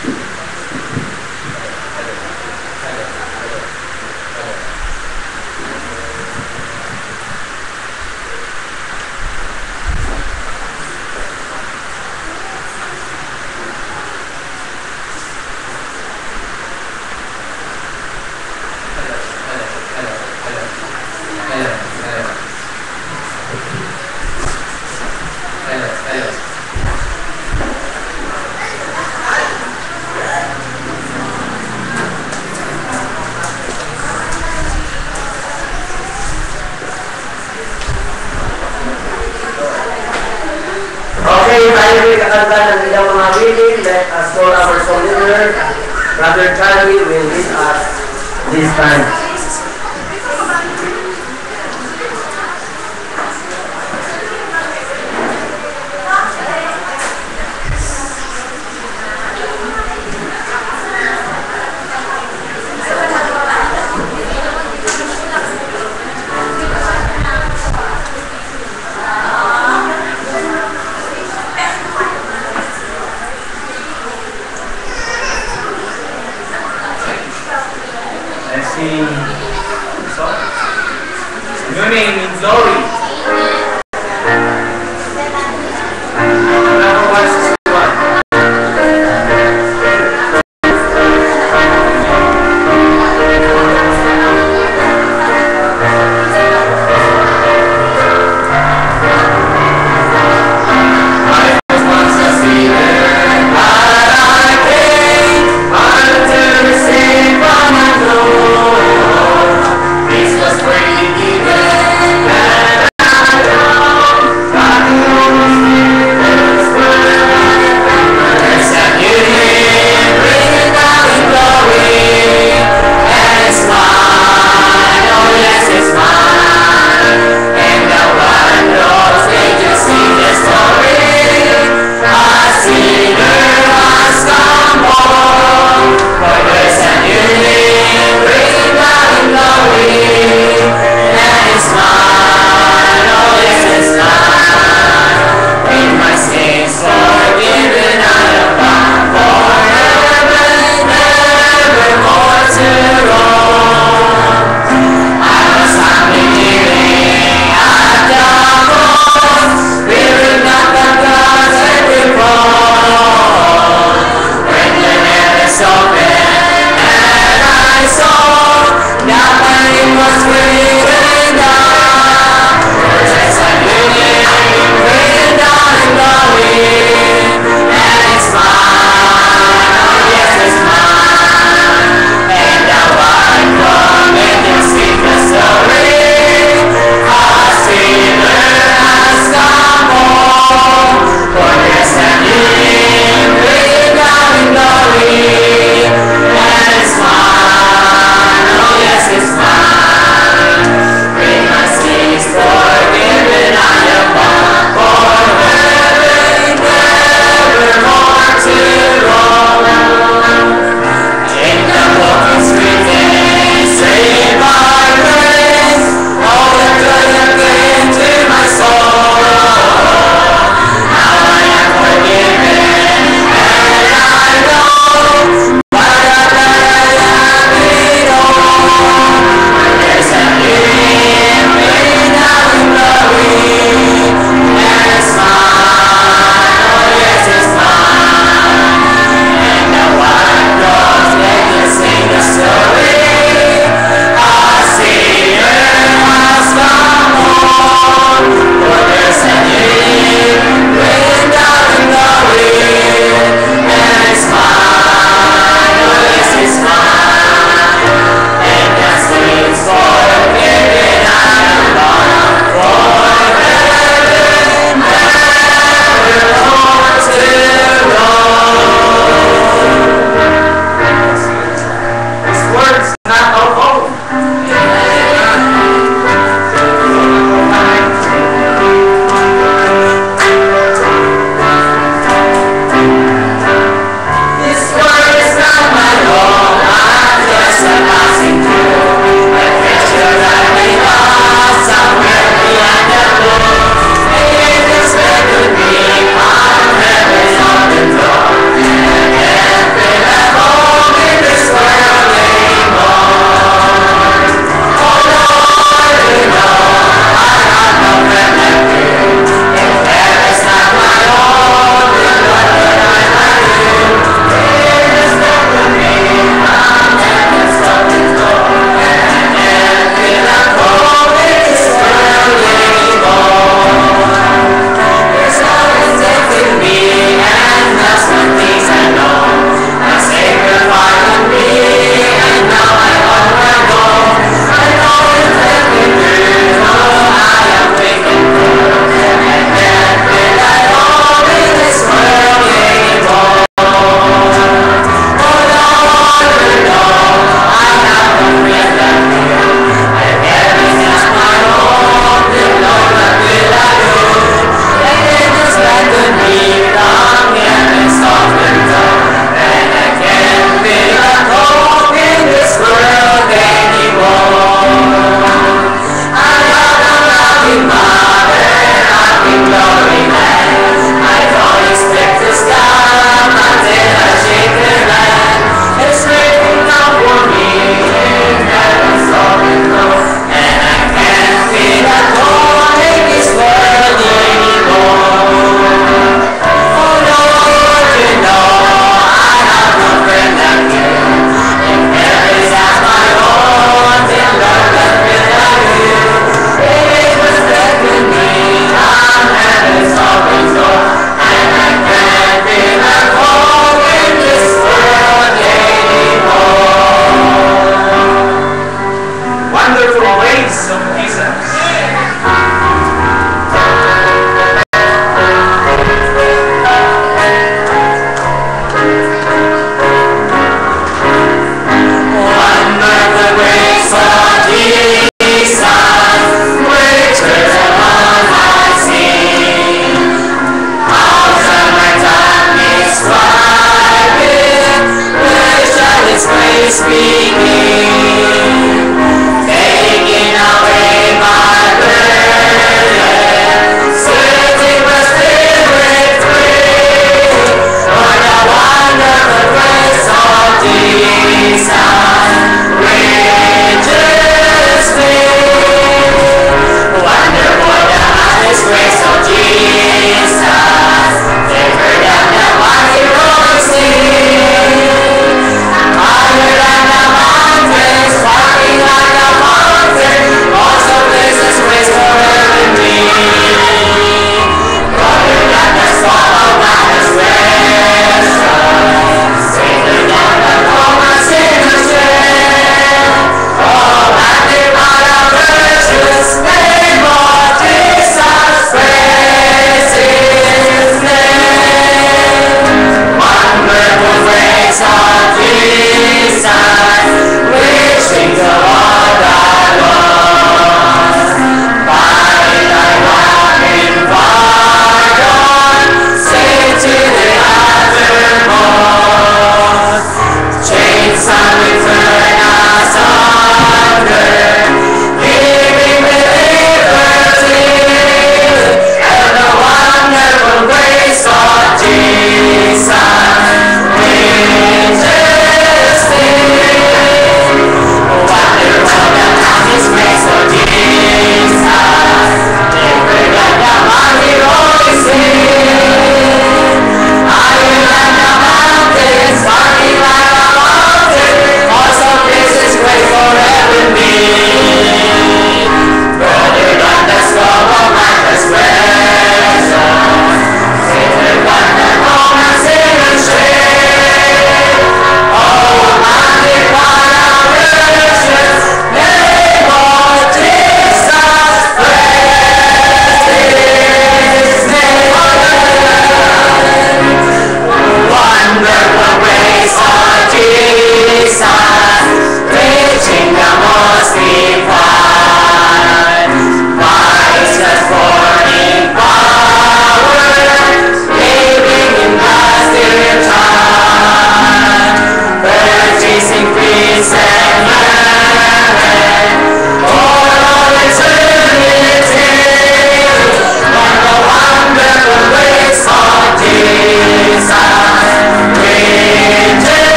Okay, tayo rin kakanta ng ilang mga willing. Let us call our song leader. Brother Charlie will lead us this time. Let's sing song. Your name means glory. Number 161. I was once a sinner, but I came unto receive from my Lord. This was freely given, and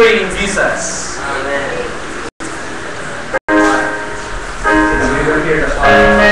victory in Jesus. Amen. We will hear the Father.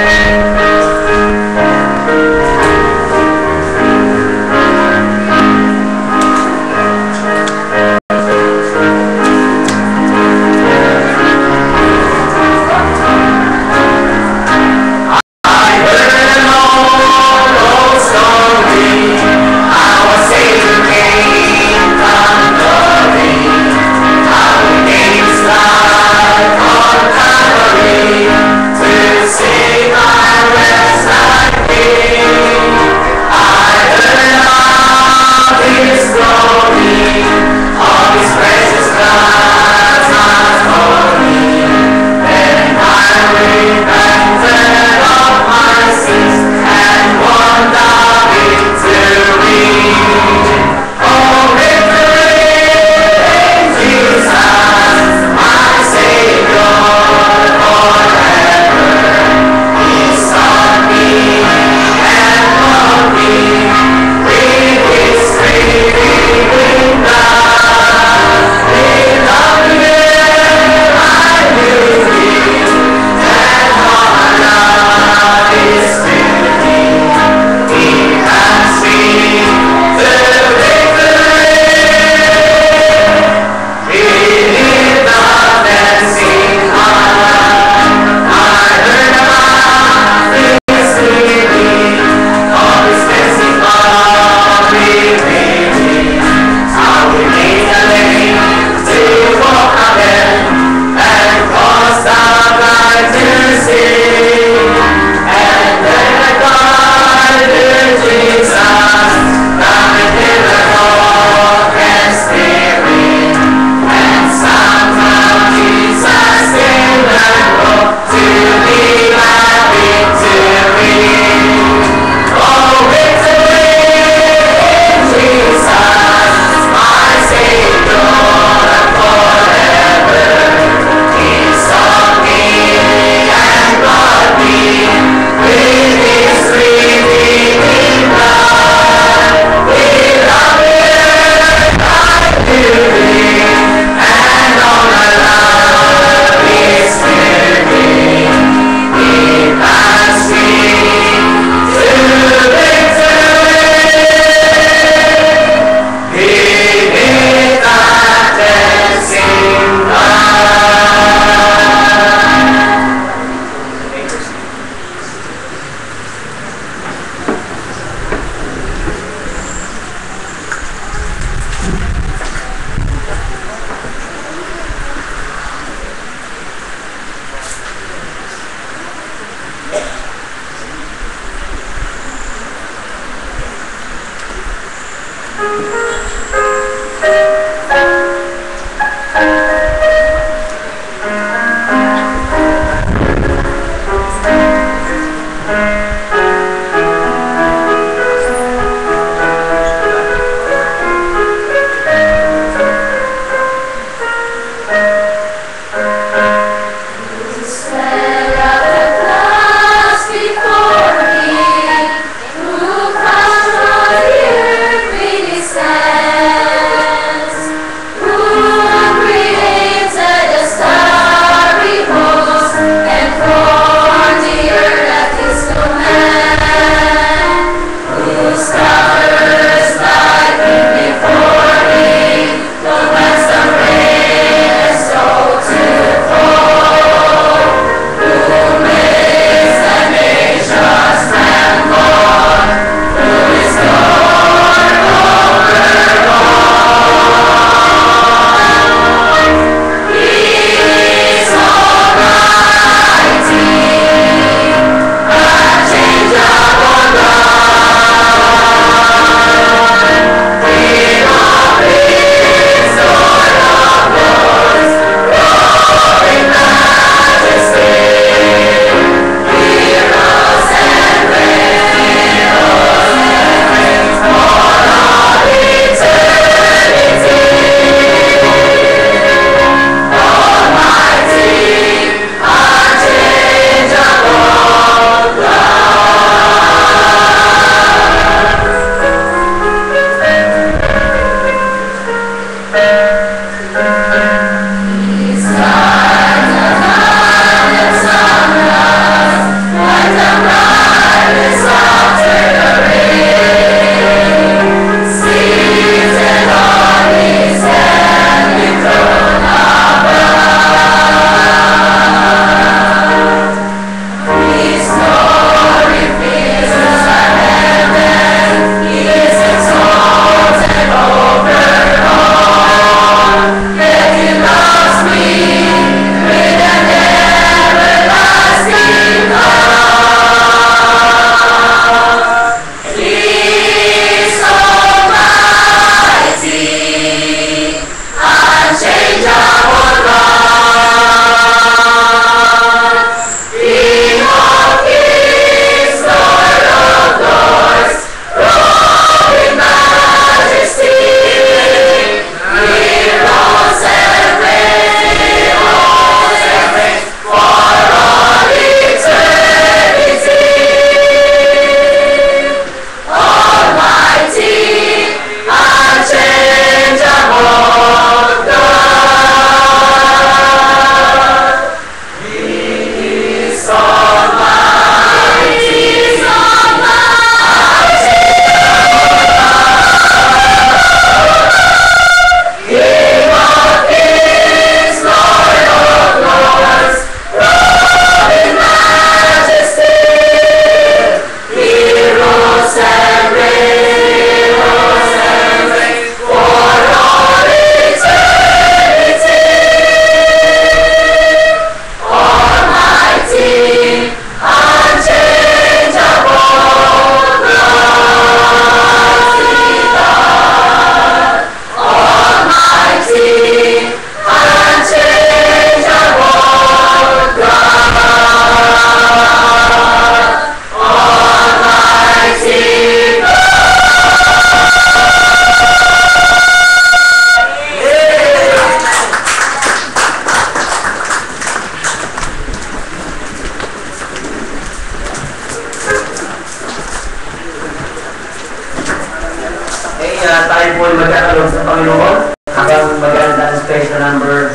tayo po ay magkakalog sa Panginoon habang maganda ang special number.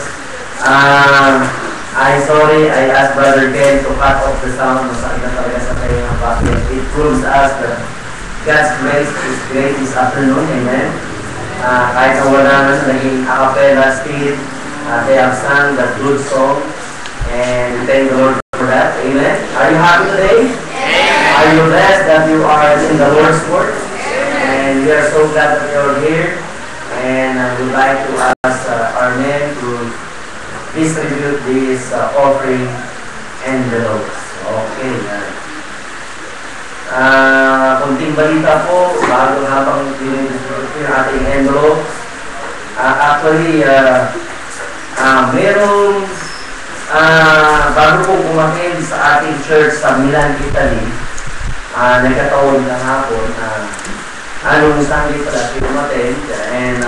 I asked Brother Ken to cut off the sound. Masakit na talaga sa tayo ng bakit. It proves us that God's grace is great this afternoon. Amen. Kahit na wala na naging a cappella still, they have sung that good song. And we thank the Lord for that. Amen. Are you happy today? Amen. Are you blessed that you are in the Lord's work? And we are so glad that you are here. And I would like to ask our men to distribute this offering envelopes. Okay. Kunting balita po bago habang distribute yung ating envelope. Actually, merong bago po kumakin sa ating church sa Milan, Italy, nagkataon ng hapon anong Sunday pala siya umaten, and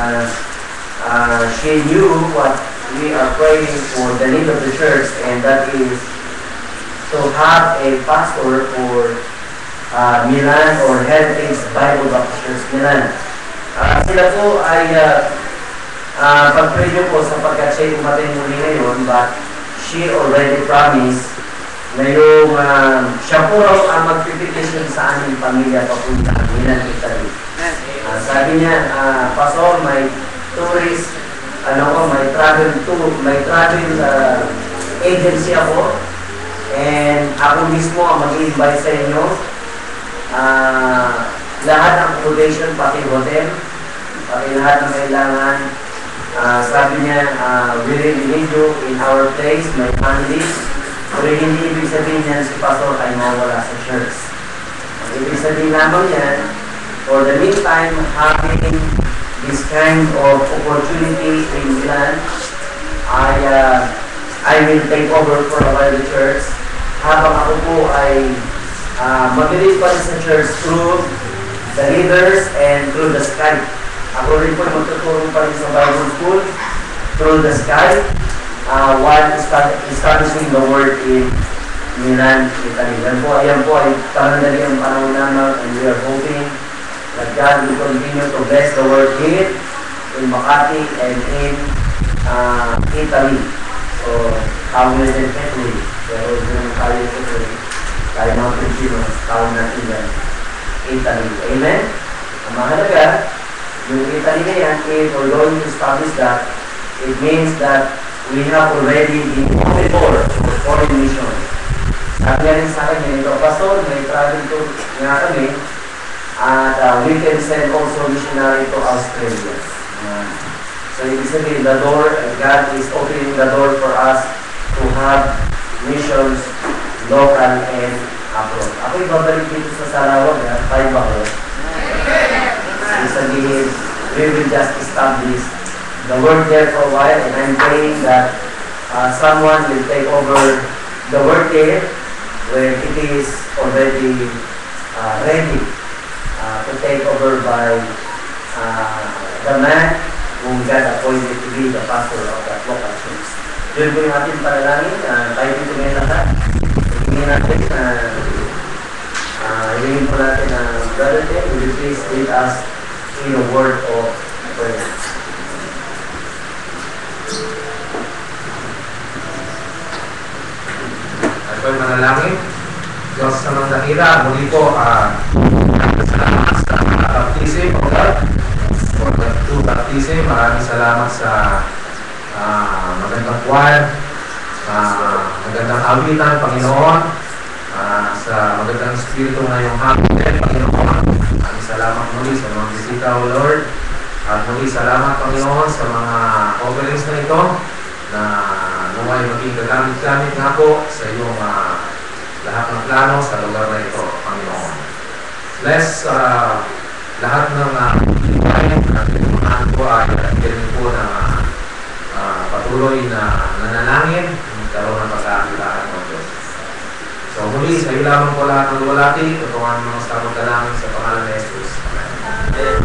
she knew what we are praying for the need of the church, and that is to have a pastor for Milan or Heritage Bible Baptist Church Milan. Sila po ay pag-pray po sapagkat siya umaten muli ngayon, but she already promised na yung siya po raw ang magpipetition sa aming pamilya papunta Milan, Italy. Sabi niya, Pastor, may tourist, may travel agency ako, and ako mismo ang mag-invite sa inyo. Lahat ng accommodation, pati hotel, pati lahat ng kailangan. Sabi niya, we really need you in our place, my family. Pero hindi ibig sabihin niya si Pastor ay mawala sa church. Ang ibig sabihin naman yan, for the meantime, having this kind of opportunity in Milan, I will take over for a while the church. Habang ako po ay mag-lead pa rin sa church through the leaders and through the Skype. Ako rin po magtuturo pa rin sa Bible School through the Skype while establishing the word in Milan, Italy. Ayan po ay panandali ang panahon naman, and we are hoping that God will continue to bless the word here in Makati and in Italy. So, kami din Italy. Pero din tayo Italy. Tayo mga Pilipino, tawag natin yan. Italy. Amen? Ang mahalaga, yung Italy na yan, if we're going to establish that, it means that we have already been open door for foreign mission. Sabi nga rin sa akin, ito, Pastor, may travel tour nga kami, and we can send also missionary to Australia. So, ibig sabihin, the door, God is opening the door for us to have missions, local and abroad. Ako'y babalik dito sa Sarawak, 5 ako. Ibig sabihin, we will just establish the work there for a while, and I'm praying that someone will take over the work there when it is already ready to take over by the man whom God appointed to be the pastor of that local church. Yun po yung ating panalangin. Tayo dito ngayon lahat. Hingin natin hingin po natin Brother Tim, will you please lead us in a word of prayer? Ako'y manalangin. Diyos sa mga dakila, muli po, salamat sa baptism of God, for the true baptism. Maraming salamat sa magandang choir, magandang awitan, Panginoon, sa magandang spirito ngayong hapon din, Panginoon. Maraming salamat muli sa mga bisita, O Lord. At muli salamat, Panginoon, sa mga offerings na ito, na naway maging gagamit-gamit nga po sa iyong lahat ng plano sa lugar na ito, Panginoon. Bless lahat ng bayan na pinunahan ko ay nagkirin po ng patuloy na nananangin, magkaroon ng pagkakitaan ng Diyos. So muli, sa iyo lamang po lahat ng luwalati, tutungan mo sa magdalangin sa pangalan ni Jesus. Amen.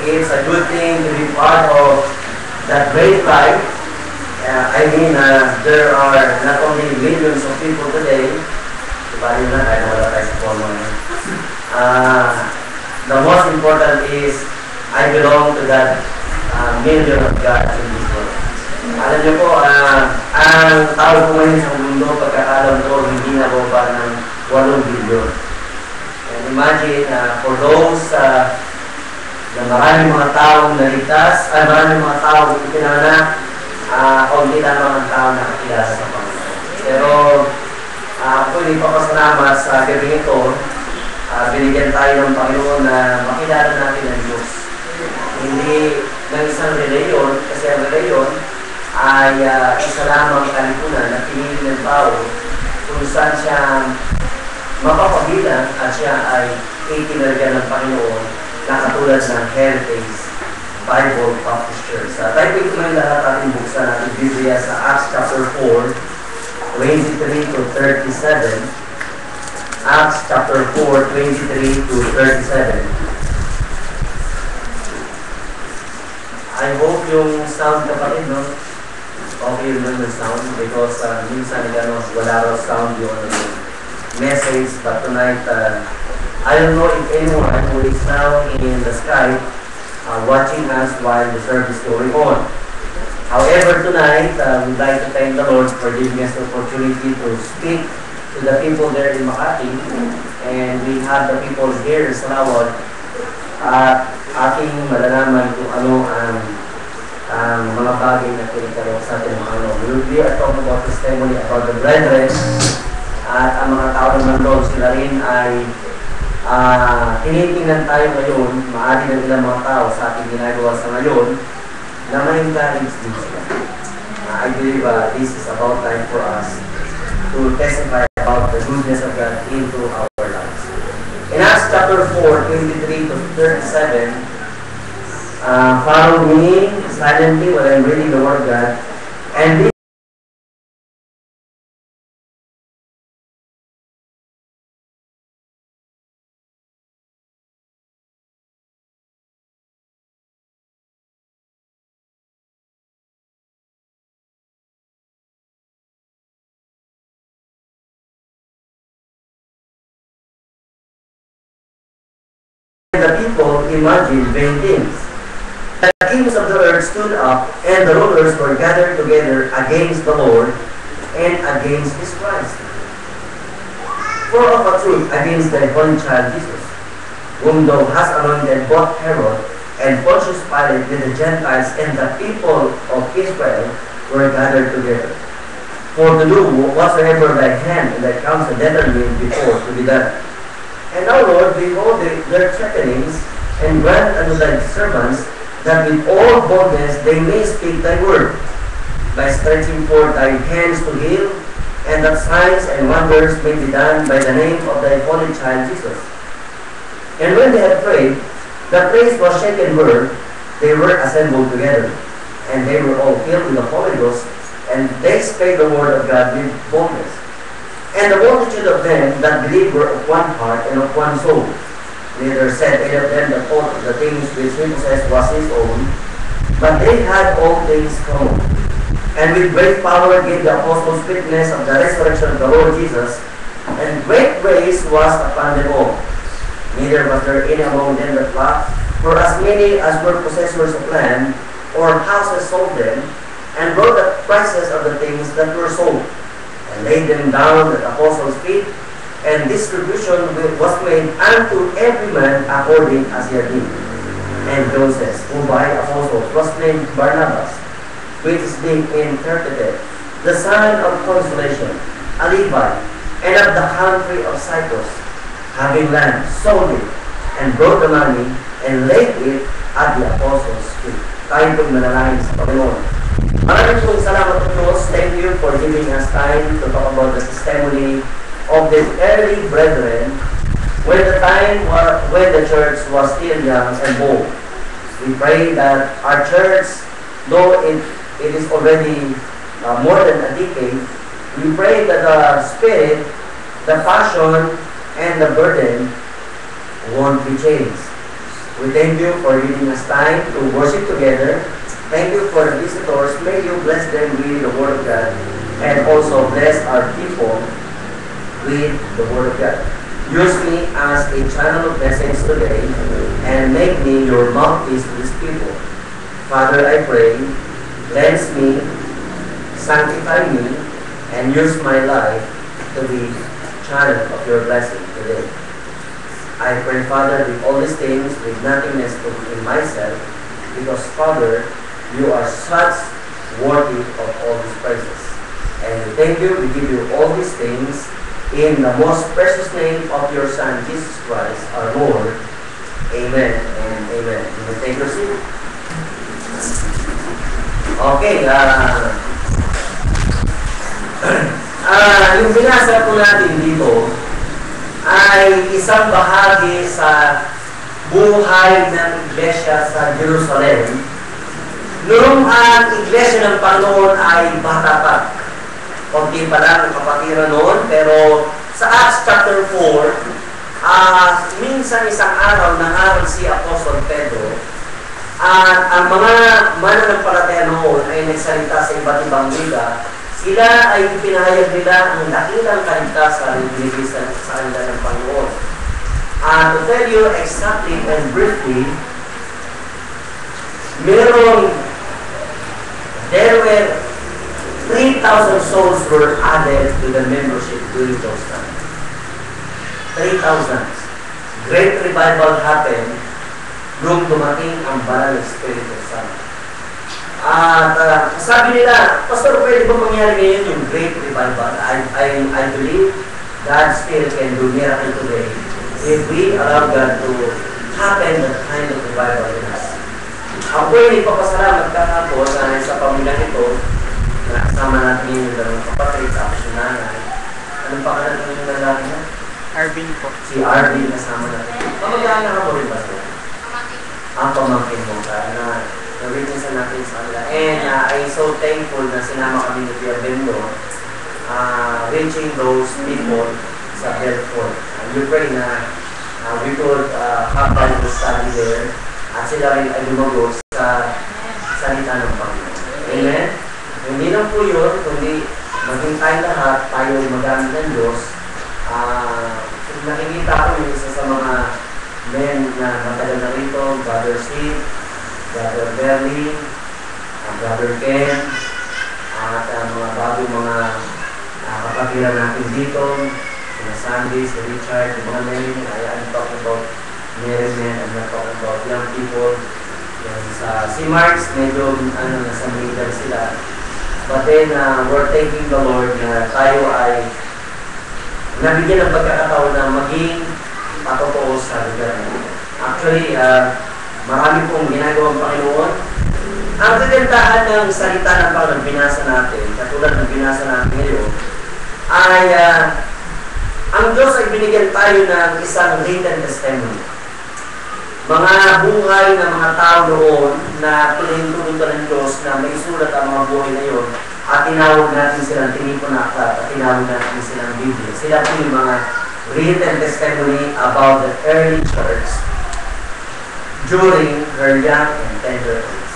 it's a good thing to be part of that great life. There are not only millions of people today, bali na tayo wala tayo sa pono ngayon. The most important is, I belong to that million of God in this world. Alam niyo po, ang tao po ngayon sa mundo, pagkakalam ko, hindi na po pa ng 8 billion. And imagine, for those na maraming mga taong naligtas, maraming mga taong ipinanganak, kaunti lang mga tao nakakilala sa Panginoon. Pero, ako hindi pa pasalamat sa gabi ito, binigyan tayo ng Panginoon na makilala natin ang Diyos. Hindi ng isang reliyon, kasi ang reliyon ay isa lamang kalipunan na pinili ng tao kung saan siya mapapabilang at siya ay itinarga ng Panginoon na katulad ng Heritage Bible Baptist Church. Tayo ito ngayon lahat ating buksan natin Biblia sa Acts chapter 4, 23 to 37. Acts chapter 4, 23 to 37. I hope yung sound kapatid, no? Okay yun lang yung sound because minsan wala raw sound yung message, but tonight, I don't know if anyone who is now in the sky watching us while the service is going on. However, tonight, we'd like to thank the Lord for giving us the opportunity to speak to the people there in Makati, and we have the people here in Salawat at ating malalaman kung ano ang mga bagay na pinagkaroon sa ating mga ano. We are talking about testimony about the brethren, at ang mga tao naman doon, sila rin ay tinitingnan tayo ngayon, maaari ng ilang mga tao sa ating ginagawa sa ngayon, na ma-encourage din sila. I believe this is about time for us to testify about the goodness of God into our lives. In Acts chapter 4, 23 to 37, follow me silently while I'm reading the Word of God. And the people imagined vain things. The kings of the earth stood up, and the rulers were gathered together against the Lord and against His Christ. For of a truth against the holy child Jesus, whom thou hast anointed, both Herod and Pontius Pilate with the Gentiles and the people of Israel were gathered together, for to do whatsoever thy hand and thy counsel determined before to be done. And now, Lord, behold their threatenings, and grant unto thy servants that with all boldness they may speak thy word, by stretching forth thy hands to heal, and that signs and wonders may be done by the name of thy holy child Jesus. And when they had prayed, the place was shaken where they were assembled together, and they were all filled with the Holy Ghost, and they spake the word of God with boldness. And the multitude of them that believed were of one heart and of one soul. Neither said any of them that all of the things which he possessed was his own, but they had all things common. And with great power gave the apostles witness of the resurrection of the Lord Jesus, and great grace was upon them all. Neither was there any among them that lacked, for as many as were possessors of land or houses sold them, and brought the prices of the things that were sold, and laid them down at the apostles' feet, and distribution was made unto every man according as he had need. And Joseph, who by apostles was named Barnabas, which is being interpreted, the son of consolation, a Levite, and of the country of Cyprus, having land, sold it, and brought the money, and laid it at the apostles' feet. Tayo pong manalangin sa Panginoon. Maraming pong salamat po, Diyos. Thank you for giving us time to talk about the testimony of the early brethren when the church was still young and bold. We pray that our church, though it is already more than a decade, we pray that the spirit, the passion, and the burden won't be changed. We thank you for giving us time to worship together. Thank you for the visitors. May you bless them with the Word of God and also bless our people with the Word of God. Use me as a channel of message today and make me your mouthpiece to these people. Father, I pray, cleanse me, sanctify me, and use my life to be channel of your blessing today. I pray, Father, with all these things, with nothingness in myself, because, Father, you are such worthy of all these praises. And we thank you, we give you all these things in the most precious name of your Son, Jesus Christ, our Lord. Amen and amen. You may take your seat. Okay, yung binasa po natin dito ay isang bahagi sa buhay ng iglesia sa Jerusalem noong ang iglesia ng Panginoon ay bata pa. Kunti pa lang ang kapatiran noon, pero sa Acts chapter 4, minsan isang araw nangaral si Apostol Pedro at ang mga mananampalataya noon ay nagsalita sa iba't ibang liga. Sila ay pinahayag nila ang dakilang kaligtasan na binigay sa kanila ng Panginoon. To tell you exactly and briefly, there were 3,000 souls were added to the membership during those times. 3,000. Great revival happened nung dumating ang Banal na Espiritu Santo. At sabi nila, Pastor, pwede ba mangyari ngayon yung great revival? I believe God's Spirit can do miracle today if we allow God to happen that kind of revival in us. Ako ay ipapasalamat kahapon sa pamilyang ito na kasama natin yung dalawang kapatid, tapos yung nanay. Anong pangalan yung lalaki na? Arvin po. Si Arvin kasama natin. Pamagana ka po rin ba sir? Ang pamangkin mo ka na na-witnessan natin sa kanila. And I'm so thankful na sinama kami ni Pierre Bendo reaching those people sa Belfort. You pray na we could have time to study there at sila rin ay lumagos sa salita ng Panginoon. Amen? Hindi lang po yun, kundi maging tayo lahat, tayo magamit ng Diyos. Nakikita ko yung isa sa mga men na matagal na rito, Brother Steve, Brother Bernie, Brother Ken, at mga bagong mga kapatiran natin dito, sina Sandy, si Richard, yung mga men, I'm talking about married men, I'm not talking about young people. Si Marks, medyo nasa middle sila. But then, we're thanking the Lord na tayo ay nabigyan ng pagkakataon na maging patotoo sa lugar. Actually, marami pong ginagawang Panginoon. Ang kagandahan ng salita ng Panginoon binasa natin, katulad ng binasa natin ngayon, ay ang Diyos ay binigyan tayo ng isang written testimony. Mga buhay ng mga tao noon na pinahintulutan ng Diyos na may sulat ang mga buhay na yun at tinawag natin silang tinipon na aklat at tinawag natin silang Biblia. Sila po yung mga written testimony about the early church during her young and tender days.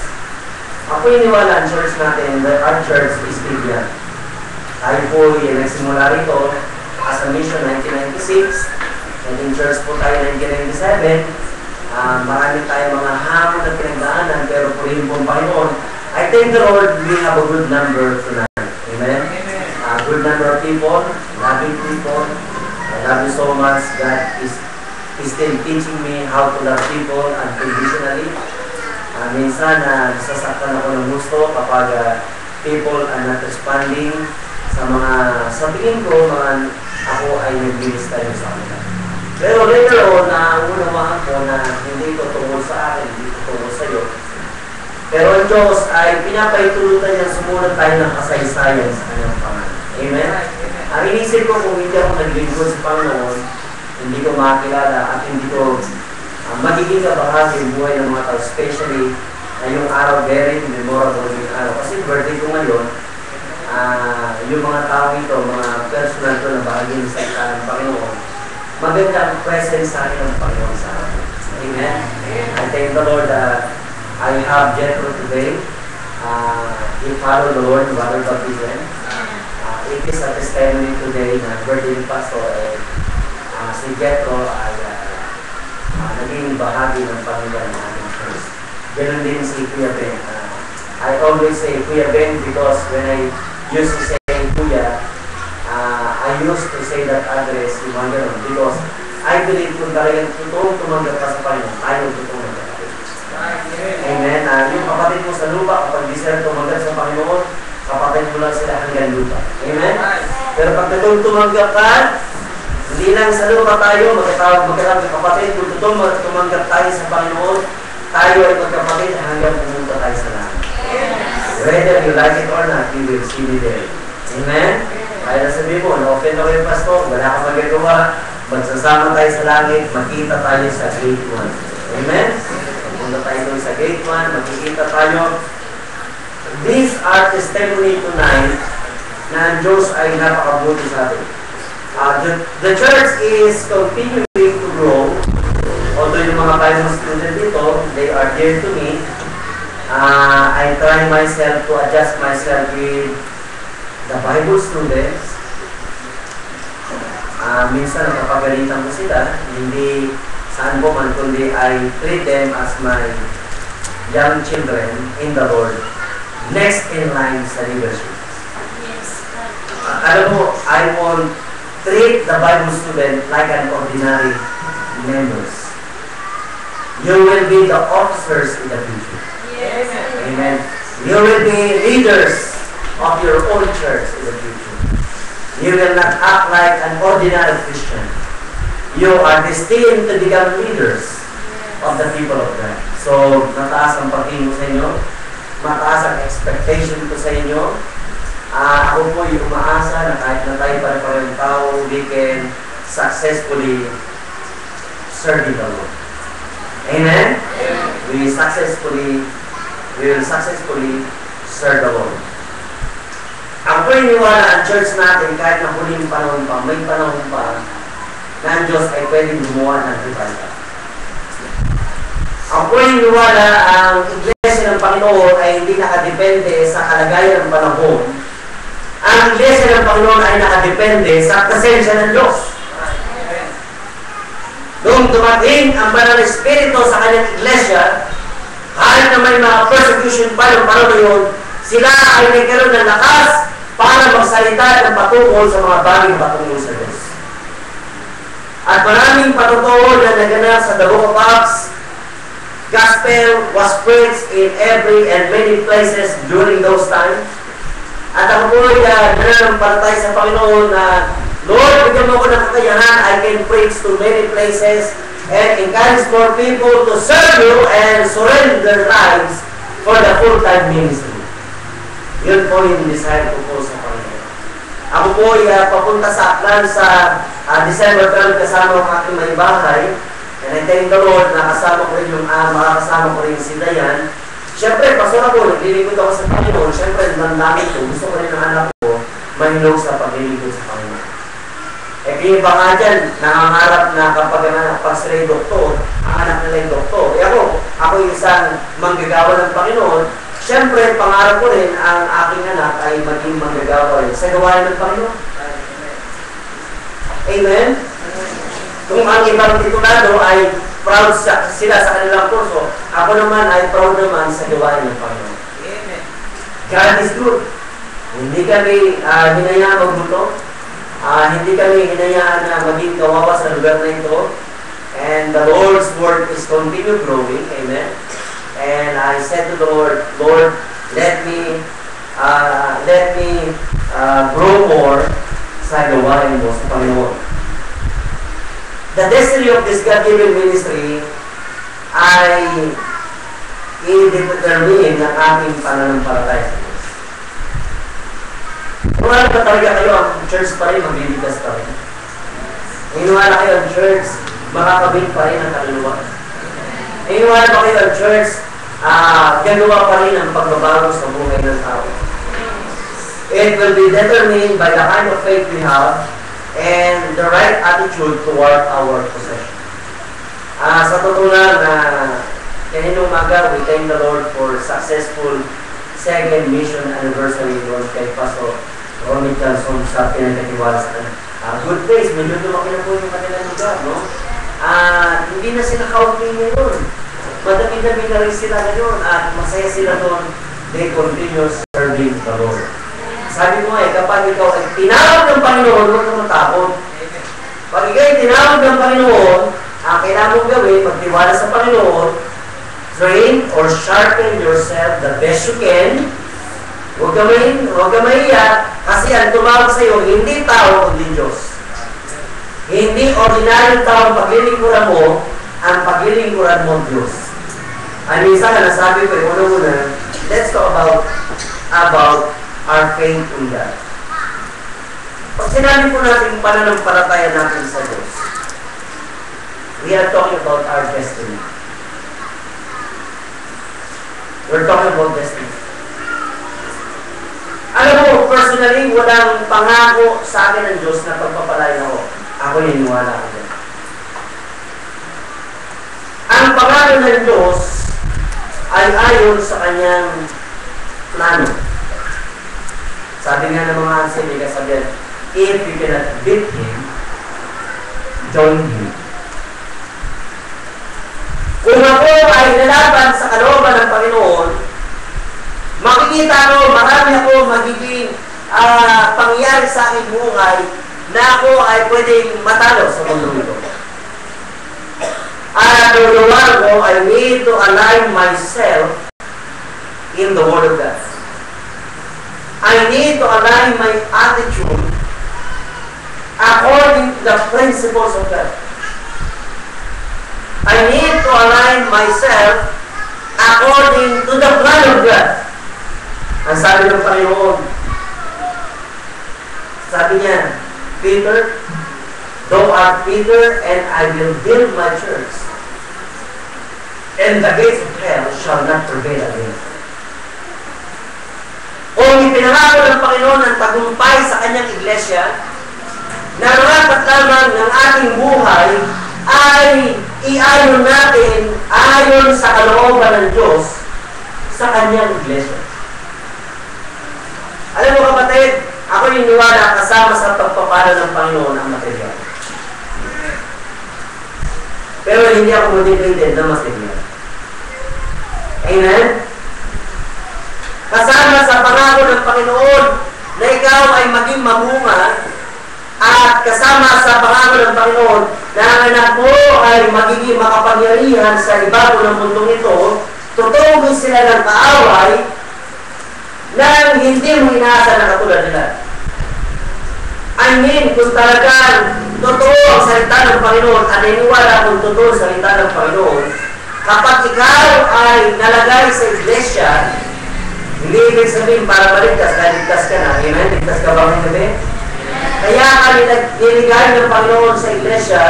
Ako iniwala ang church natin that our church is Biblia. Tayo po yung nagsimula rito as a mission 1996. Naging church po tayo 1997. Marami tayong mga hamon na pinagdaanan, pero purihin po ang Panginoon. I thank the Lord, we have a good number tonight. Amen? A good number of people, loving people. I love you so much. God is still teaching me how to love people unconditionally. Minsan, nasasaktan ako ng gusto kapag people are not responding sa tingin ko, ako ay nag-minister sa kanila. Pero later on, naunawaan ko na hindi ito tungkol sa akin, hindi ito tungkol sa iyo. Pero ang Diyos ay pinapaitulutan niya sumunod tayo ng kasaysayan sa kanyang pangalan. Amen? Ang inisip ko kung hindi ako naglingkod sa Panginoon, hindi ko makakilala at hindi ko magiging kabahagi yung buhay ng mga tao, especially na yung araw, very memorable yung araw. Kasi birthday ko ngayon, yung mga tao ito, mga personal ko na bahagi ng salita ng Panginoon, maganda ang presence sa akin ng Panginoon sa akin. Amen? I thank the Lord that I have Jethro today. He followed the Lord in water baptism. It is a testimony today na birthday ni Pastor si Jethro ay naging bahagi ng pamilya ng aming church. Ganun din si Kuya Ben. I always say Kuya Ben because when I used to say Kuya, I used to say that address yung mga ganun because I believe kung talagang totoong tumanggap ka sa Panginoon, tayo totoong magkakapit. Amen. Yung kapatid mo sa lupa, kapag di sila tumanggap sa Panginoon, kapatid mo lang sila hanggang lupa. Amen. Pero pag totoong tumanggap ka, hindi lang sa lupa tayo, magkatawag ng kapatid, kung totoong tumanggap tayo sa Panginoon, tayo ay magkapatid hanggang pumunta tayo sa langit. Whether you like it or not, you will see me there. Amen? Kaya sabi mo, na-open ako yung pastor, wala ka magagawa, magsasama tayo sa langit, makita tayo sa gate 1. Amen? Pupunta tayo doon sa gate 1, makikita tayo. These are testimony tonight na ang Diyos ay napakabuti sa atin. The church is continuing to grow. Although yung mga Bible students dito, they are dear to me. I try myself to adjust myself with the Bible students. Minsan nakapagalitan ko sila, hindi saan po man, kundi I treat them as my young children in the Lord. Next in line sa leadership. Alam mo, I won't treat the Bible student like an ordinary members. You will be the officers in the future. Yes. Amen. You will be leaders of your own church in the future. You will not act like an ordinary Christian. You are destined to become leaders of the people of God. So, mataas ang pagtingin ko sa inyo. Mataas ang expectation ko sa inyo. Ako po yung umaasa na kahit na tayo pare-parehong tao, we can successfully serve the Lord. Amen? We will successfully serve the Lord. Ang paniniwala ang church natin, kahit na huling panahon pa, may panahon pa, na ang Diyos ay pwedeng gumawa ng revival. Ang paniniwala ang Iglesia ng Panginoon ay hindi nakadepende sa kalagayan ng panahon. Ang Iglesia ng Panginoon ay nakadepende sa presensya ng Diyos. Nung dumating ang Banal na Espiritu sa kanyang Iglesia, kahit na may mga persecution pa ng panahon yun, sila ay nagkaroon ng lakas para magsalita ng patungkol sa mga bagay patungkol sa Diyos. At maraming patutoo na naganap sa the Book of Acts. Gospel was preached in every and many places during those times. At ako po ay nananampalataya sa Panginoon na Lord, bigyan mo ko ng kakayahan, I can preach to many places and encourage more people to serve you and surrender their lives for the full-time ministry. Yun po yung desire ko po sa Panginoon. Ako po ay papunta sa Aklan sa December 12 kasama ang aking may bahay. And I thank the Lord na kasama ko rin yung makakasama ko rin si Dayan. Siyempre, pastor ako, naglilingkod ako sa Panginoon. Siyempre, nandamit ko. Gusto ko rin ng anak ko mahilog sa paglilingkod sa Panginoon. Eh, kaya ba nga dyan, nangangarap na kapag pag sila yung doktor, ang anak nila yung doktor. Eh ako yung isang manggagawa ng Panginoon. Siyempre, pangarap ko rin ang aking anak ay maging manggagawa rin sa gawain ng Panginoon. Amen? Kung ang ibang titulado ay proud sila sa kanilang kurso, ako naman ay proud naman sa gawain ng Panginoon. Amen. God is good. Hindi kami hinayaan magbuto. Hindi kami hinayaan na maging kawawa sa lugar na ito. And the Lord's word is continue growing. Amen. And I said to the Lord, Lord, let me grow more sa gawain mo sa Panginoon. The destiny of this God-given ministry ay i-determine ng ating pananampalataya sa Diyos. Inuwala ba talaga kayo ang church pa rin, magliligas pa rin? Inuwala kayo ang church, makakabing pa rin ang kaluluwa? Inuwala ba kayo ang church, gagawa pa rin ang pagbabago sa buhay ng tao? It will be determined by the kind of faith we have and the right attitude toward our possession. Sa totoo lang, kanina umaga, we thank the Lord for successful second mission anniversary doon kay Pastor Ronnie Johnson sa pinagkatiwalaan. Good place, medyo lumaki na po yung kanilang lugar, no? Hindi na sila kaunting ngayon. Madami-dami na rin sila ngayon at masaya sila doon. They continue serving the Lord. Sabi mo kapag ikaw ay tinawag ng Panginoon, huwag kang matakot. Pag ikaw ay tinawag ng Panginoon, ang kailangan mong gawin, magtiwala sa Panginoon, train or sharpen yourself the best you can. Huwag ka mahiya, kasi ang tumawag sa iyo, hindi tao, kundi Diyos. Hindi ordinaryong tao ang paglilingkuran mo, ang paglilingkuran mo Diyos. Ang minsan na nasabi ko, una-una, let's talk about our faith in God. Pag sinabi po natin pananampalataya natin sa Diyos, we are talking about our destiny. We're talking about destiny. Alam mo, personally, walang pangako sa akin ng Diyos na pagpapalain ako. Ako niniwala ko dyan. Ang pangako ng Diyos ay ayon sa kanyang plano. Sabi nga ng mga ansay, kasabihan, if you cannot beat Him, join Him. Kung ako ay lalaban sa kalooban ng Panginoon, makikita ko, marami ako magiging pangyayari sa aking buhay na ako ay pwedeng matalo sa mundo ito. At luluwag ko, I need to align myself in the Word of God. I need to align my attitude according to the principles of God. I need to align myself according to the plan of God. Ang sabi ng Panginoon, sabi niya, Peter, thou art Peter, and I will build my church, and the gates of hell shall not prevail against it. Kung ipinangako ng Panginoon ang tagumpay sa kanyang iglesia, nararapat lamang ng ating buhay ay iayon natin ayon sa kalooban ng Diyos sa kanyang iglesia. Alam mo kapatid, ako niniwala kasama sa pagpapala ng Panginoon ang material. Pero hindi ako motivated na material. Amen? Kasama sa pangako ng Panginoon na ikaw ay maging mamunga at kasama sa pangako ng Panginoon na ang anak mo ay magiging makapangyarihan sa ibabaw ng mundong ito, tutugin sila ng kaaway na hindi mo inaasa na katulad nila. I mean, kung talagang totoo ang salita ng Panginoon at niniwala kung totoo ang salita ng Panginoon, kapag ikaw ay nalagay sa iglesia, hindi ibig sabihin para maligtas, dahil ligtas ka na. Amen? Ligtas ka ba ng gabi? Kaya ka niligay ng Panginoon sa iglesia,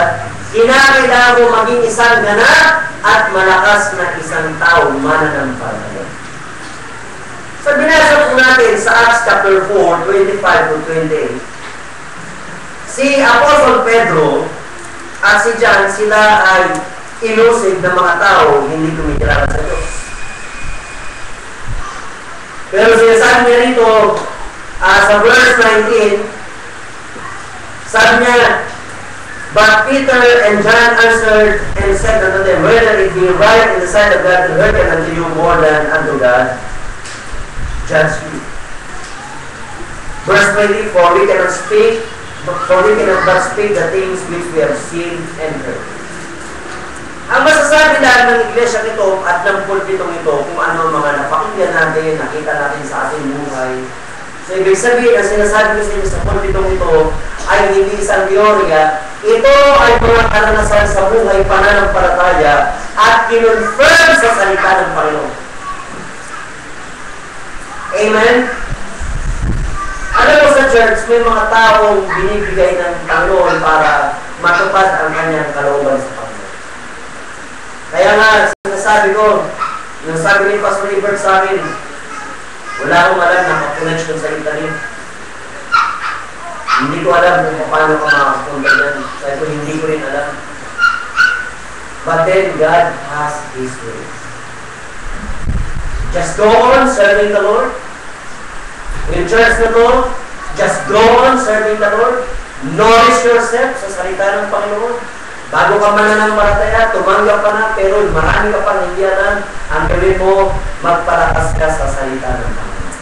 kinakailangan mo maging isang ganap at malakas na isang tao mananampalataya. So, binasa po natin sa Acts chapter 4, 25 to 28. Si Apostle Pedro at si John, sila ay ilusig ng mga tao hindi kumikilala sa Diyos. Pero sinasabi niya rito, sa verse 19, sabi niya, but Peter and John answered and said unto them, whether it be right in the sight of God to hearken unto you more than unto God, judge you. Verse 20, for we cannot but speak the things which we have seen and heard. Ang masasabi lang ng iglesia ito at ng pulpitong ito kung ano ang mga napakinggan natin, nakita natin sa ating buhay. So, ibig sabihin, ang sinasabi ko sa inyo sa pulpitong ito ay hindi isang teorya. Ito ay mga karanasan sa buhay, pananampalataya at kinonfirm sa salita ng Panginoon. Amen? Alam mo sa church, may mga taong binibigay ng Panginoon para matupad ang kanyang kalooban sa Panginoon. Kaya nga, sinasabi ko, yung sabi ni Pastor Ibert sa akin, wala akong alam na makakonnection sa internet. Hindi ko alam kung paano ka makapunta dyan. Sabi ko, hindi ko rin alam. But then God has His ways. Just go on serving the Lord. In church na to, just go on serving the Lord. Nourish yourself sa salita ng Panginoon. Bago ka mananampalataya, tumanggap ka na, pero marami ka pang hindi alam. Ang gawin mo, magpalakas ka sa salita ng Panginoon.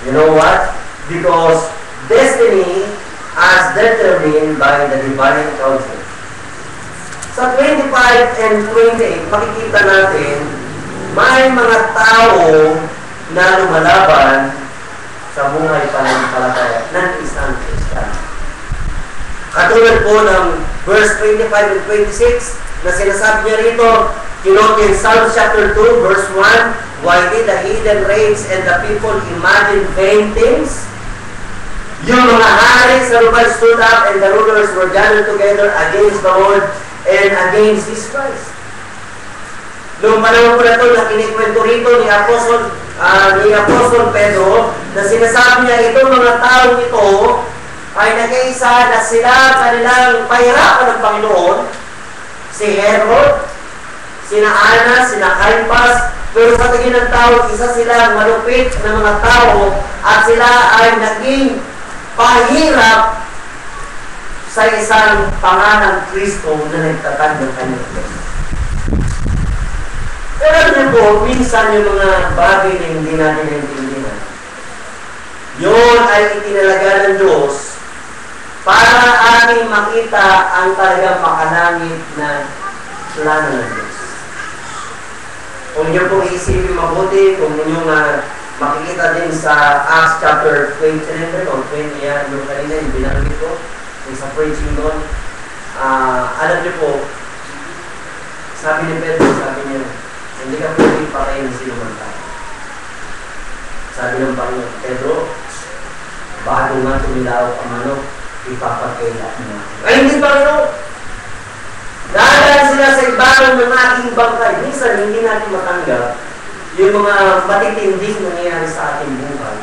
You know what? Because destiny as determined by the divine counsel. Sa 25 and 28, makikita natin, may mga tao na lumalaban sa buhay pananampalataya ng isang Kristiyano. Katulad po ng verse 25 and 26 na sinasabi niya rito, in Psalm chapter 2, verse 1, why did the heathen rage and the people imagine vain things? Yung mga hari sa lugar stood up and the rulers were gathered together against the Lord and against His Christ. Noong panahon po na ito, nakinikwento rito ni Apostol Pedro na sinasabi niya, itong mga taong ito ay nag-iisa na sila kanilang pahirapan ng Panginoon, si Herod, sina Anna, sina Caiaphas, pero sa tingin ng tao, isa silang malupit na mga tao at sila ay naging pahirap sa isang pangalang Kristo na nagtatag ng kanyang Diyos. Pero alam niyo po, minsan yung mga bagay na hindi natin naintindihan, yun ay itinalaga ng Diyos para ating makita ang talagang makalangit na plano ng Diyos. Kung niyo po isipin mabuti, kung niyo makikita din sa Acts chapter 20 o 20, yan, yung kanina, yung binanggit ko, yung sa preaching doon, alam niyo po, sabi ni Pedro, sabi niya, hindi ka pwede patayin ng sino man tayo. Sabi ng Panginoon, Pedro, bago nga tumilaw ang manok, ipapagkaila mo. Ay, hindi Panginoon! Dahil sila sa ibang ng ating bangkay, minsan hindi natin matanggap yung mga matitinding nangyayari sa ating buhay.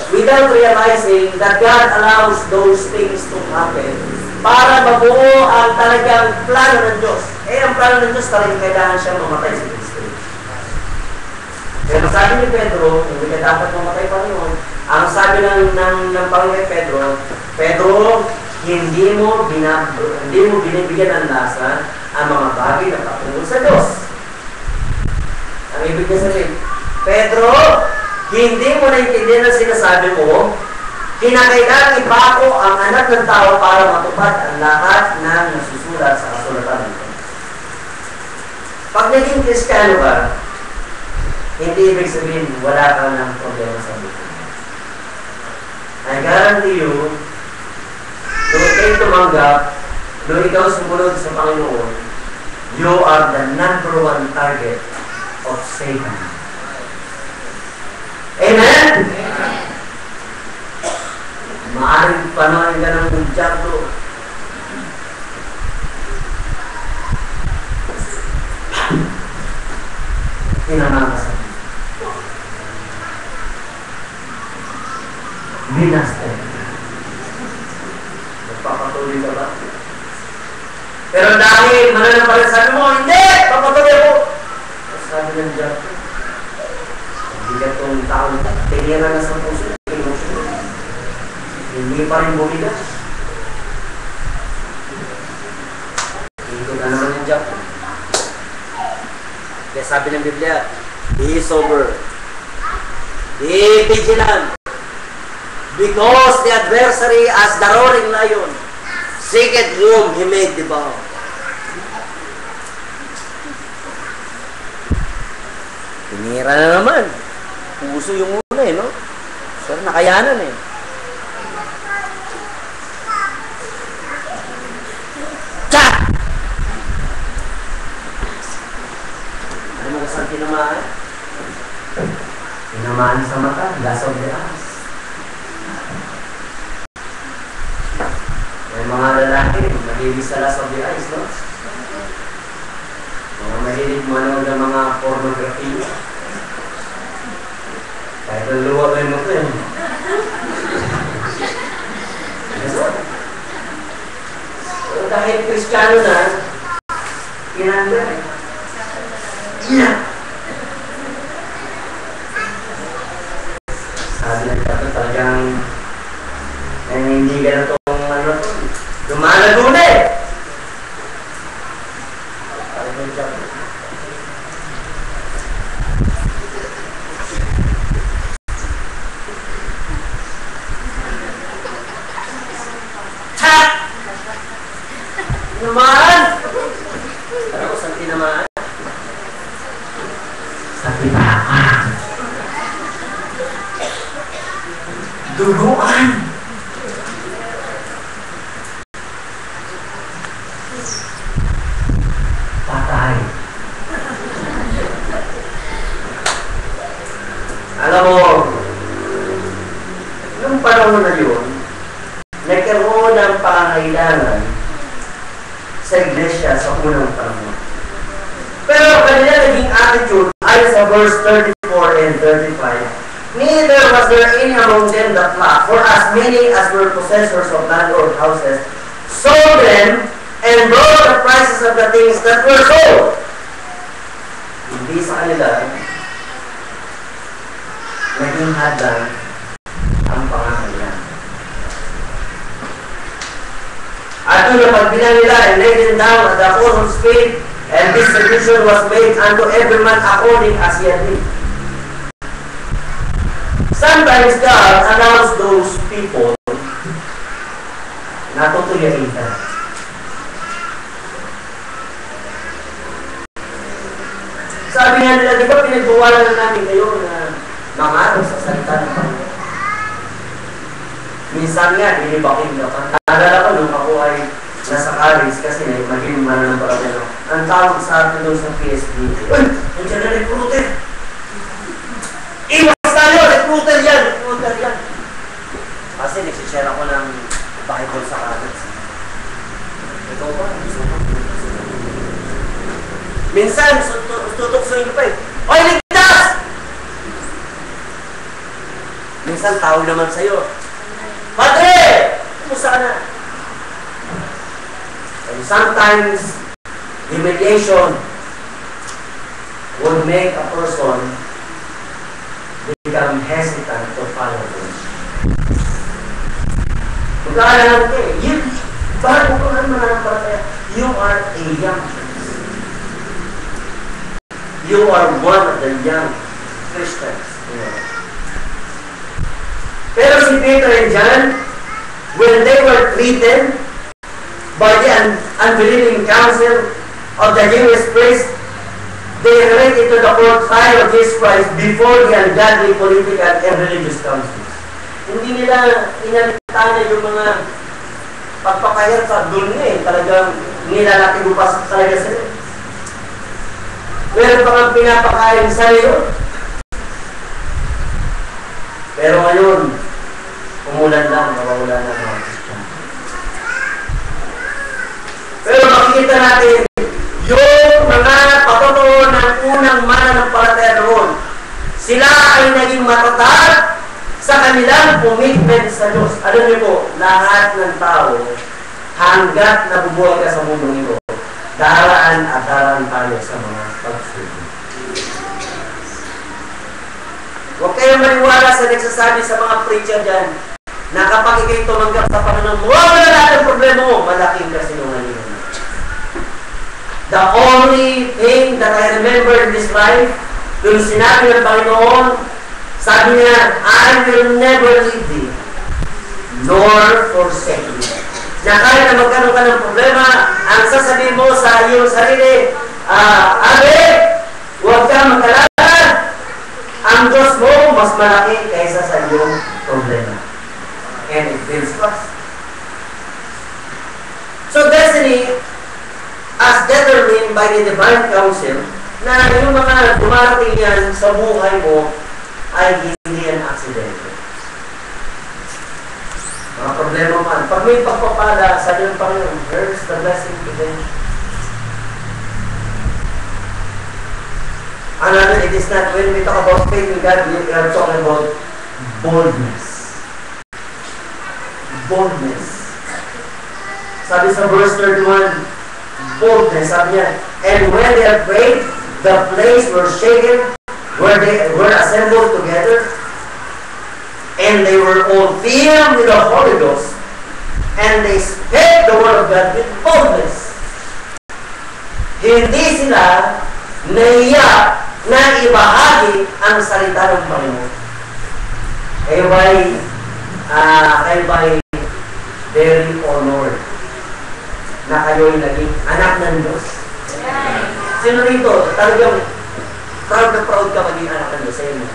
Without realizing that God allows those things to happen para mabuo ang talagang plano ng Diyos. Ang plano ng Diyos talagang kailangan siyang mamatay sa Kristo. Pero sabi ni Pedro, hindi ka dapat mamatay pa rin. Ang sabi ng Panginoon Pedro, hindi mo binibigyan ng lasa ang mga bagay na patungkol sa Diyos. Ang ibig niya sabihin, Pedro, hindi mo naintindihan ang sinasabi mo, kinakailangan ipako ang anak ng tao para matupad ang lahat ng nasusulat sa kasulatan nito. Pag naging Kristiyano ka, hindi ibig sabihin wala ka ng problema sa buhay. I guarantee you, kung ikaw tumanggap, kung ikaw sumunod sa Panginoon, you are the number one target of Satan. Amen? Maaaring panorin ka ng diablo. Pinamamasan. Binastay. Magpapatuloy ka ba? Pero dahil mananampalataya mo, hindi! Papatuloy ako! Sabi ng diablo, bigat kong taong tinira na sa puso. Hindi pa rin bumigas. Ikot na naman yung diablo. Kaya sabi ng Biblia, be sober. Be vigilant. Because the adversary, as the roaring lion, seeketh whom he may devour. Tinira na naman. Puso yung una no? Pero nakayanan Tsak! Ano mo kasang tinamaan? Tinamaan sa mata, lasaw ni As. May mga lalaki, mahilig sa lasaw ni As, no? Mga mahilig manood ng mga pornography. Kahit ang luwag ay mo ito Pero dahil Kristiyano na, Kinanda. Yeah. Sabi ng tato talagang hindi ka na itong ano to. Lumalago na eh. Ha! Naman! Ano ko saan tinamaan? Sa tinamaan. Duguan! Patay. Alam mo, nung panahon na yun, nagkaroon ng pangangailangan sa iglesia sa unang panahon. Pero kanila naging attitude ay sa verse 34 and 35. Neither was there any among them that lacked, for as many as were possessors of land or houses sold them and brought the prices of the things that were sold. Hindi sa kanila naging hadlang ang pangangailangan. At nung napagbilang nila and laid them down at the apostles' feet, and distribution was made unto every man according as he had need. Sometimes God allows those people na tutuyain ka. Sabi nga nila, di ba pinagbawalan na namin kayo na mangarap sa salita ng Panginoon? Minsan nga, inibakin ka pa. Naalala ko nung ako ay nasa college kasi maging mananampalataya. Ang tawag sa atin doon sa PSB, uy! Nandiyan na recruiter! Iwas tayo! Recruiter yan! Recruiter yan! Kasi nagsishare ako ng Bible sa college. Ikaw ba? Minsan, tutuksoin ko pa eh. Oy, ligtas! Minsan, tawag naman sa'yo. Padre! Kumusta ka na? And sometimes, humiliation would make a person become hesitant to follow God. Mag-aalaman ka eh. Bakit mo kung ano mananampalataya? You are a young Christian. You are one of the young Christians. Pero si Peter and John, when they were treated by the unbelieving council of the Jewish priests, they related to the fourth trial of Jesus Christ before the ungodly political and religious councils. Hindi nila inalitan yung mga pagpapahirap sa doon eh. Talagang nilalatibupas talaga sila. Meron pa kang pinapakain sa iyo. Pero ngayon, umulan lang, mawawalan na mga Christian. Pero makikita natin, yung mga patotoo ng unang mananampalataya noon, sila ay naging matatag sa kanilang commitment sa Diyos. Alam niyo po, lahat ng tao, hanggat nabubuhay ka sa mundong ito, daraan at daraan tayo sa mga pagsubok. Huwag kayong maniwala sa nagsasabi sa mga preacher dyan na kapag ikay tumanggap sa Panginoon, wala lahat ng problema mo, malaking kasinungalingan. The only thing that I remember in this life, yung sinabi ng Panginoon, sabi niya, I will never leave thee, nor forsake thee. Na kahit na magkaroon ka ng problema, ang sasabihin mo sa iyong sarili, Abe, huwag ka magkalala. Ang Diyos mo mas malaki kaysa sa iyong problema. And it builds trust. So destiny, as determined by the divine counsel, na yung mga dumarating yan sa buhay mo ay hindi yan aksidente. Mga problema man. Pag may pagpapala sa iyong Panginoon, where's the blessing today? Another, it is not, when we talk about faith in God, we are talking about boldness. Boldness. Sabi sa verse 31, boldness, sabi niya, And when they had prayed, the place were shaken, where they were assembled together, and they were all filled with the Holy Ghost, and they spake the word of God with boldness. Hindi sila naiya na ibahagi ang salita ng Panginoon. Kayo ba'y very honored na kayo'y naging anak ng Diyos? Sino rito? Talagang proud na proud ka maging anak ng Diyos sa inyo.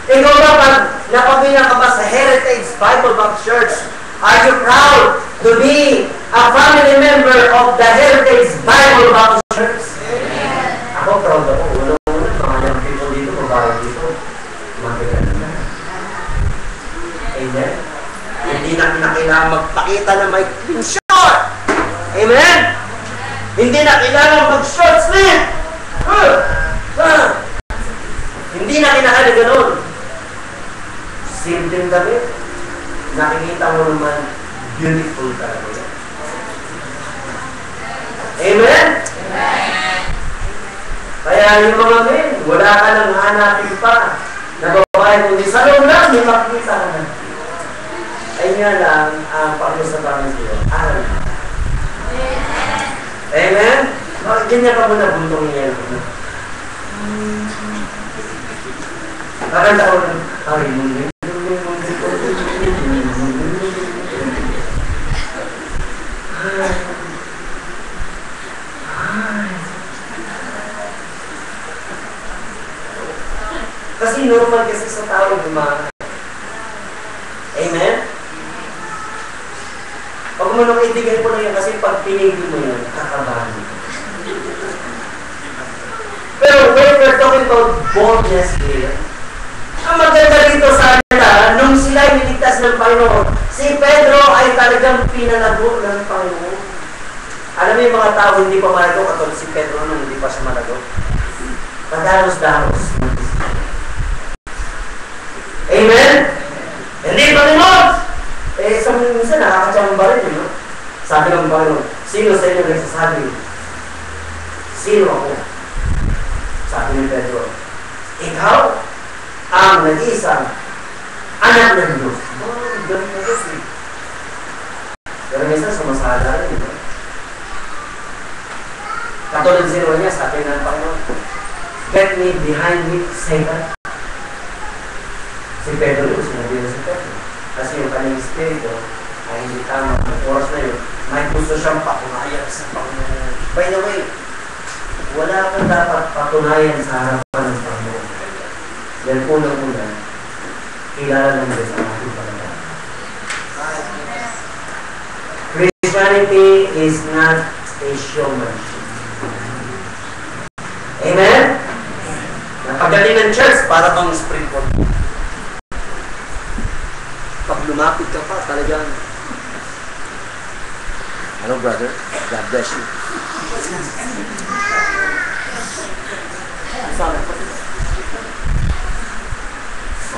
Ikaw ba pag napabilang ka ba sa Heritage Bible Baptist Church, are you proud to be a family member of the Heritage Bible Baptist Church? Ako proud ako. Una-una, mga young people dito, babae dito. Magaganda na. Amen? Hindi na kailangan magpakita na may clean short. Amen? Hindi na kailangan mag-short sleeve. Hindi na kinakailangan ganun. Simpleng damit. Nakikita mo naman, beautiful talaga. Amen? Kaya yung mga men, wala ka nang hanapin pa na babae, kundi sa loob lang, may makikita ka na. Ay nga lang, ang pag-usapan sila. Amen? Ganyan ka muna, buntong niya. Kakanta ko ng Hallelujah. Kasi normal kasi sa tao gumawa. Amen? Pag mo nang ibigay ko na yan kasi pag pinigil mo yan, kakabahan mo. Pero when we're talking about boldness here, ang maganda dito sa kanila, nung sila niligtas ng Panginoon, si Pedro ay talagang pinalago ng Panginoon. Alam mo yung mga tao hindi pa malago katulad si Pedro nung hindi pa siya malago? Padalos-dalos. Amen? Hindi Panginoon! Minsan nakakatsamba rin yun, no? Sabi ng Panginoon, sino sa inyo nagsasabi? Sino ako? Sabi ni Pedro, ikaw ang nag-iisang anak ng Diyos. Ganun na Diyos eh. Pero minsan sumasala rin, no? Katulad zero niya, sabi ng Panginoon, get me behind me, Satan. Si Pedro yun, sinabi na si Pedro. Kasi yung kanyang espiritu ay hindi tama. Ang oras na yun, may gusto siyang patunayan sa Panginoon. By the way, wala kang dapat patunayan sa harapan ng Panginoon. Dahil unang-una, kilala ng Diyos ang ating Panginoon. Christianity is not a showmanship. Amen? Napagaling ng church para pang sprinkle. Pag lumapit ka pa, talagang hello brother, God bless you.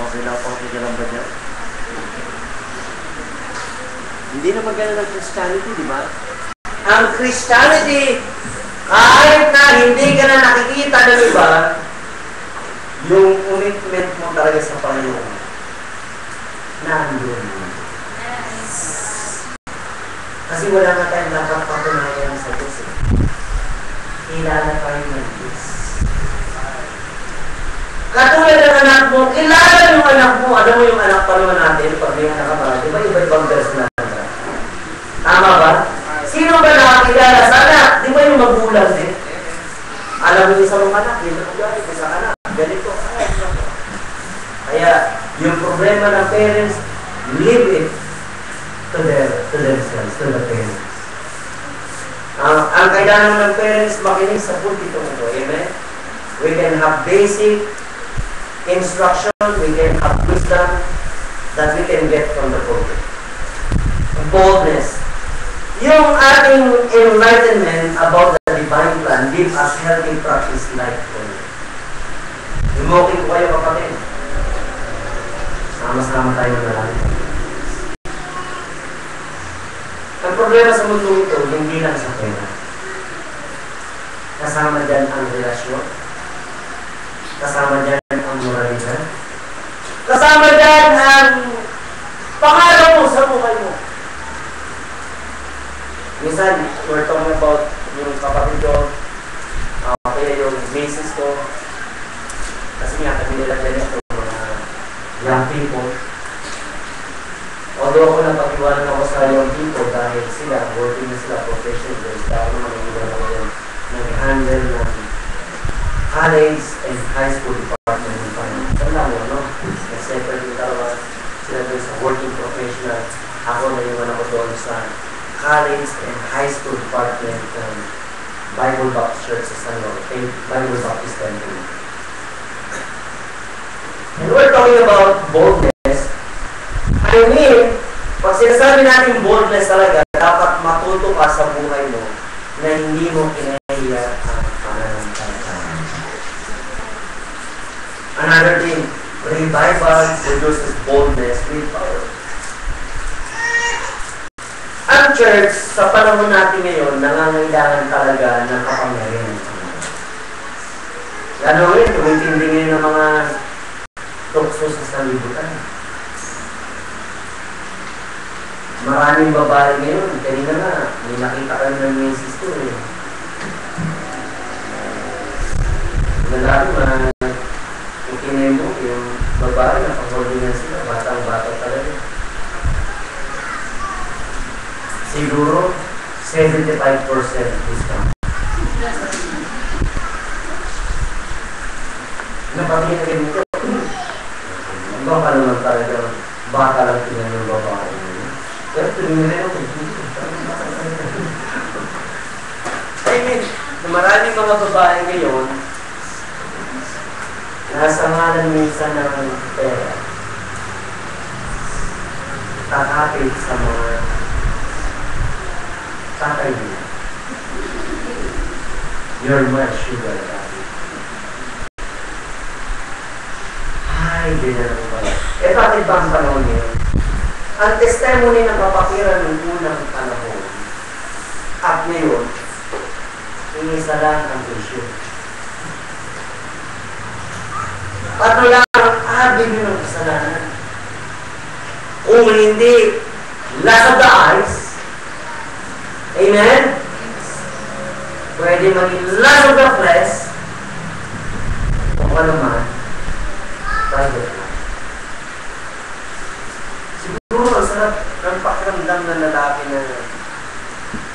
Okay lang ba niya? Hindi na maganda ng Christianity, di ba? Ang Christianity, kahit na hindi ka na nakikita ng iba, yung commitment mo talaga sa Panginoon. Nandun. Kasi wala nga tayong dapat patunayan sa Diyos. Kilala tayo ng Diyos. Katulad ng anak mo, kilala yung anak mo. Alam mo yung anak pa naman natin, pag may anak ka ba? Di ba iba-ibang verse na natin? Tama ba? Sino ba nakakilala sa anak? Di ba yung magulang din? Alam mo yung isang anak, yung magulang, isang anak, ganito. Kaya, yung problema ng parents, leave it to themselves, to the parents. Ang kailangan ng parents, makinig sa pulpito ito. Amen? We can have basic instruction, we can have wisdom that we can get from the pulpit. Boldness. Yung ating enlightenment about the divine plan give us healthy practice like prayer. Umukin ko kayo kapatid. Sama-sama tayo manalangin. Ang problema sa mundo ito, hindi lang sa pera. Kasama dyan ang relasyon. Kasama dyan ang moralidad. Kasama dyan ang pangarap mo sa buhay mo. Minsan, we're talking about yung kapatid ko, kaya yung basis ko. Kasi nga, kami nila dyan ito, mga young people. Although ako napag-iwanan ako sa young people dahil sila, working na sila professional, sila ako naman ang iwan ako yan, nag-handle ng college and high school department ng finance. Tanda mo, no? Nag-separate yung dalawa sila doon sa working professional. Ako na iwan ako doon sa college and high school department ng Bible Baptist Church sa San Jose, Bible Baptist Temple. And we're talking about boldness. I mean, pag sinasabi natin boldness talaga, dapat matuto ka sa buhay mo na hindi mo kinahiya ang pananampalataya. Another thing, revival produces boldness with power. Ang church, sa panahon natin ngayon, nangangailangan talaga ng kapangyarihan. Gano'n rin, tumintindi ngayon ng mga tukso sa sanlibutan. Maraming babae ngayon, kanina na, may nakita ka ng misis ko eh. Lalaki, ikinay mo, yung babae na pag-holdingan sila, batang-bata talaga. Siguro, 75% discount. Napakita kayo nito. Iba ka naman talaga, baka lang tingnan yung babae. Pero tingnan mo, I mean, maraming mga babae ngayon, nasa ngalan minsan ng pera, kakapit sa mga tatay nila. You're my sugar daddy. Ay, dinala mo pala. Eh, bakit ba ang panahon niyo? Ang testimony ng kapatiran ng unang panahon at ngayon, inisa lang ang issue. Paano lang ang abig ng kasalanan? Kung hindi, last of the eyes, amen? Pwede maging last of the flesh, o ano man, private life. Siguro, ang sarap ng pakiramdam ng lalaki na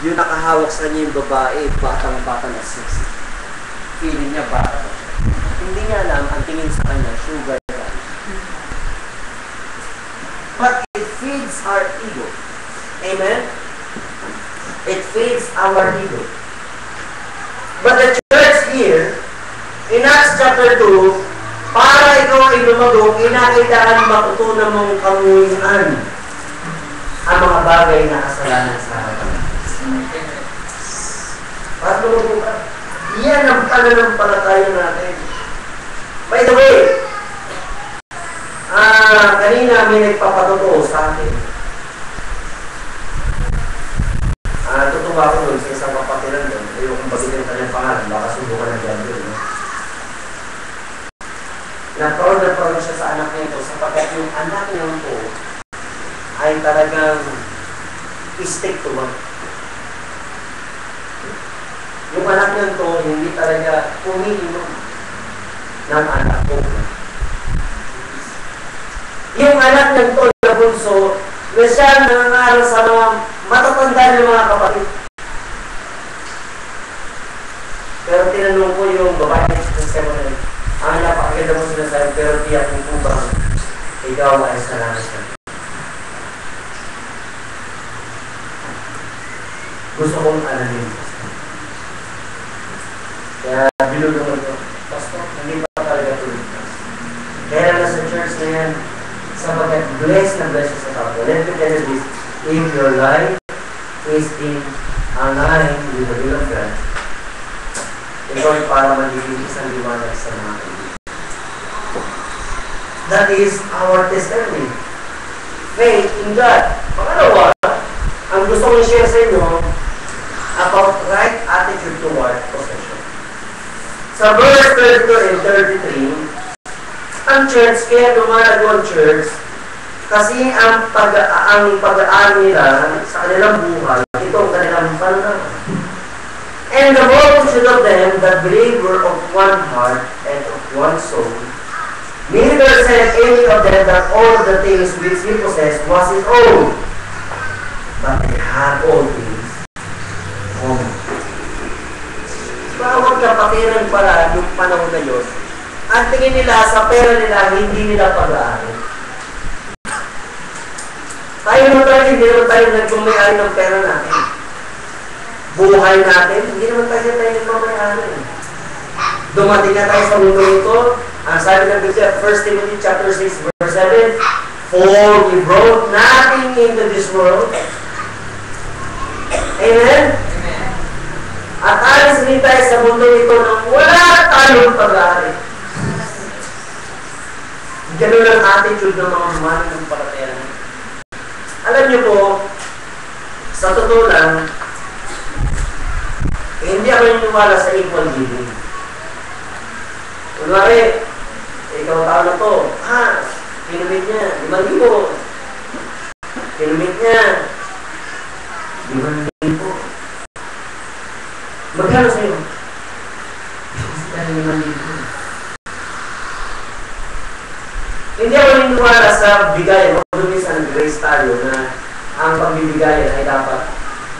yung nakahawak sa niya yung babae, batang-bata na sexy. Feeling niya bata pa siya. Hindi niya alam, ang tingin sa kanya, sugar daddy. But it feeds our ego. Amen? It feeds our ego. But the church here, in Acts chapter 2, para ikaw ay lumagok, kinakailangan matutunan mong kamuhian ang mga bagay na kasalanan sa harapan. Para lumagok ka. Yan ang pananampalataya natin. By the way, kanina may nagpapatotoo sa akin. Tutuwa ko doon sa isang kapatiran doon. Ayokong bagitin ka ng pangalan, baka subukan na dyan doon. Na-proud na proud siya sa anak niya ito sapagkat yung anak niya ito ay talagang stick to one. Yung anak niya ito hindi talaga umiinom ng anak ko. Yung anak niya ito na bunso na siya nangangaral sa mga matatanda ng mga kapatid. Pero tinanong ko yung babae sa seminary, ang napakaganda mo sinasabi, pero tiyak mo po ba ikaw ay salamat ka? Gusto kong alamin. Kaya binulungan ko, Pastor, hindi pa talaga tuligtas. Kaya na sa church na yan, sapagkat blessed na blessed sa tao. Let me tell you this, if your life is in line with the will of God, ito ay para magiging isang liwanag sa mga kaibigan. That is our testimony. Faith in God. Pangalawa, ang gusto kong i-share sa inyo about right attitude toward possession. Sa verse 32 and 33, ang church, kaya lumalago ang church, kasi ang pag-aari nila sa kanilang buhay, ito ang kanilang pananaw. And the multitude of them that believed were of one heart and of one soul. Neither said any of them that all the things which he possessed was his own, but they had all things common. Bawat kapatiran pala yung panahon na yun, ang tingin nila sa pera nila, hindi nila pag-aari. Tayo naman tayo, hindi naman tayo nagmamayari ng pera natin. Buhay natin, hindi naman tayo nagmamayari. Dumating na tayo sa mundo ito, ang sabi ng Biblia, 1 Timothy chapter 6, verse 7, for we brought nothing into this world. Amen? At alis rin tayo sa mundo ito nang wala tayong pag-aari. Ganun ang attitude ng mga mamani ng palataya. Alam niyo po, sa totoo lang, hindi ako niniwala sa equal giving. Kunwari, ikaw tao na to, pinumit niya, 5,000. Pinumit niya, 5,000. Magkano sa'yo? Kasi tayo 5,000. Hindi ako niniwala sa bigayan, o minsan grace tayo na ang pagbibigayan ay dapat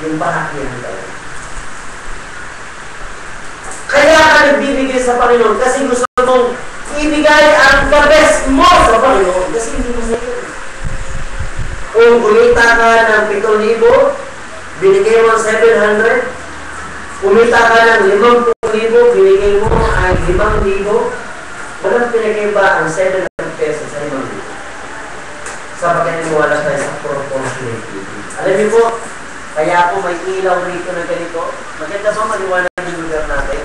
yung pahakihan tayo. Kaya ka nagbibigay sa Panginoon kasi gusto mong ibigay ang the best mo sa Panginoon kasi hindi mo sa'yo. Kung kumita ka ng 7,000, binigay mo 700, kumita ka ng 50,000, binigay mo ay 5,000, walang pinagkaiba ang 700 pesos sa 5,000. Sa pagkaniniwala tayo sa proportionality. Alam niyo po, kaya po may ilaw rito na ganito. Maganda ba maliwanag yung lugar natin?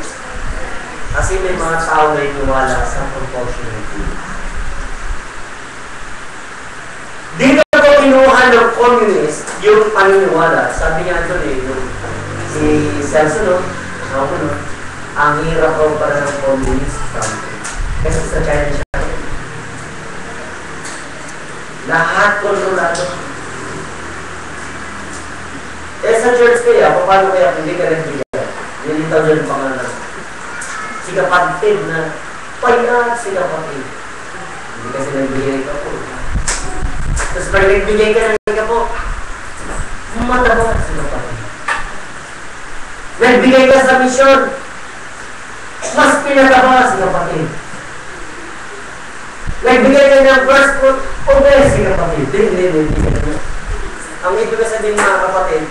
Kasi may mga tao na iniwala sa proportionality. Dito ko kinuha ng communist yung paniniwala. Sabi niya doon yung si Celso, ang hirap ko para ng communist country. Kasi sa China siya. Lahat kontrolado. Sa church kaya, paano kaya hindi ka rin bigyan? Nilitaw dyan pangalan. Si kapatid na payat si kapatid. Hindi kasi nagbigay ka po. Tapos pag nagbigay ka ng ka po, mataba si kapatid. Nagbigay ka sa misyon, mas pinataba si kapatid. Nagbigay ka ng first fruit, si kapatid. Hindi. Ang ibig sabihin mga kapatid,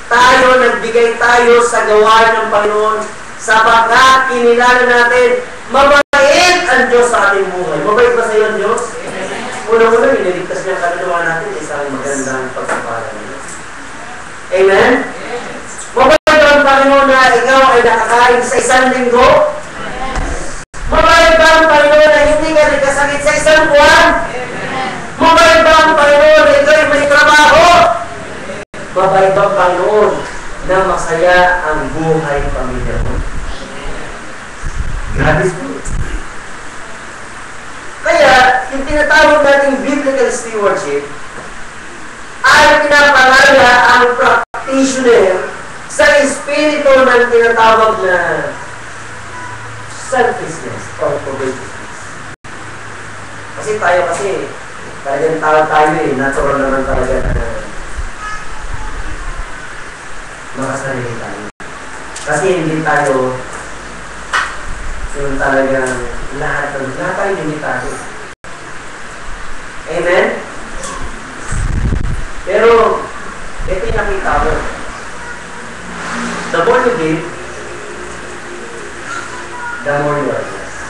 tayo, nagbigay tayo sa gawain ng Panginoon sapagkat kinilala natin, mabait ang Diyos sa ating buhay. Mabait ba sa iyo ang Diyos? Una-una, iniligtas niya ang kaluluwa natin isang magandang pagkapalan niya. Amen? Mabait ba ang Panginoon na ikaw ay nakakain sa isang linggo? Mabait ba ang Panginoon na hindi ka nagkasakit sa isang buwan? Mabait ba ang Panginoon na ikaw ay may trabaho? Mabait ba ang Panginoon na masaya ang buhay pamilya mo? God is good. Kaya, yung tinatawag nating biblical stewardship ay pinapalala ang practitioner sa espiritu ng tinatawag na selfishness or covetousness. Kasi talagang tayo natural naman talaga na makasarili tayo. Kasi hindi tayo yung talagang lahat tayo hindi tayo. Amen? Pero, ito yung nakita ko. The more you give, the more you are blessed.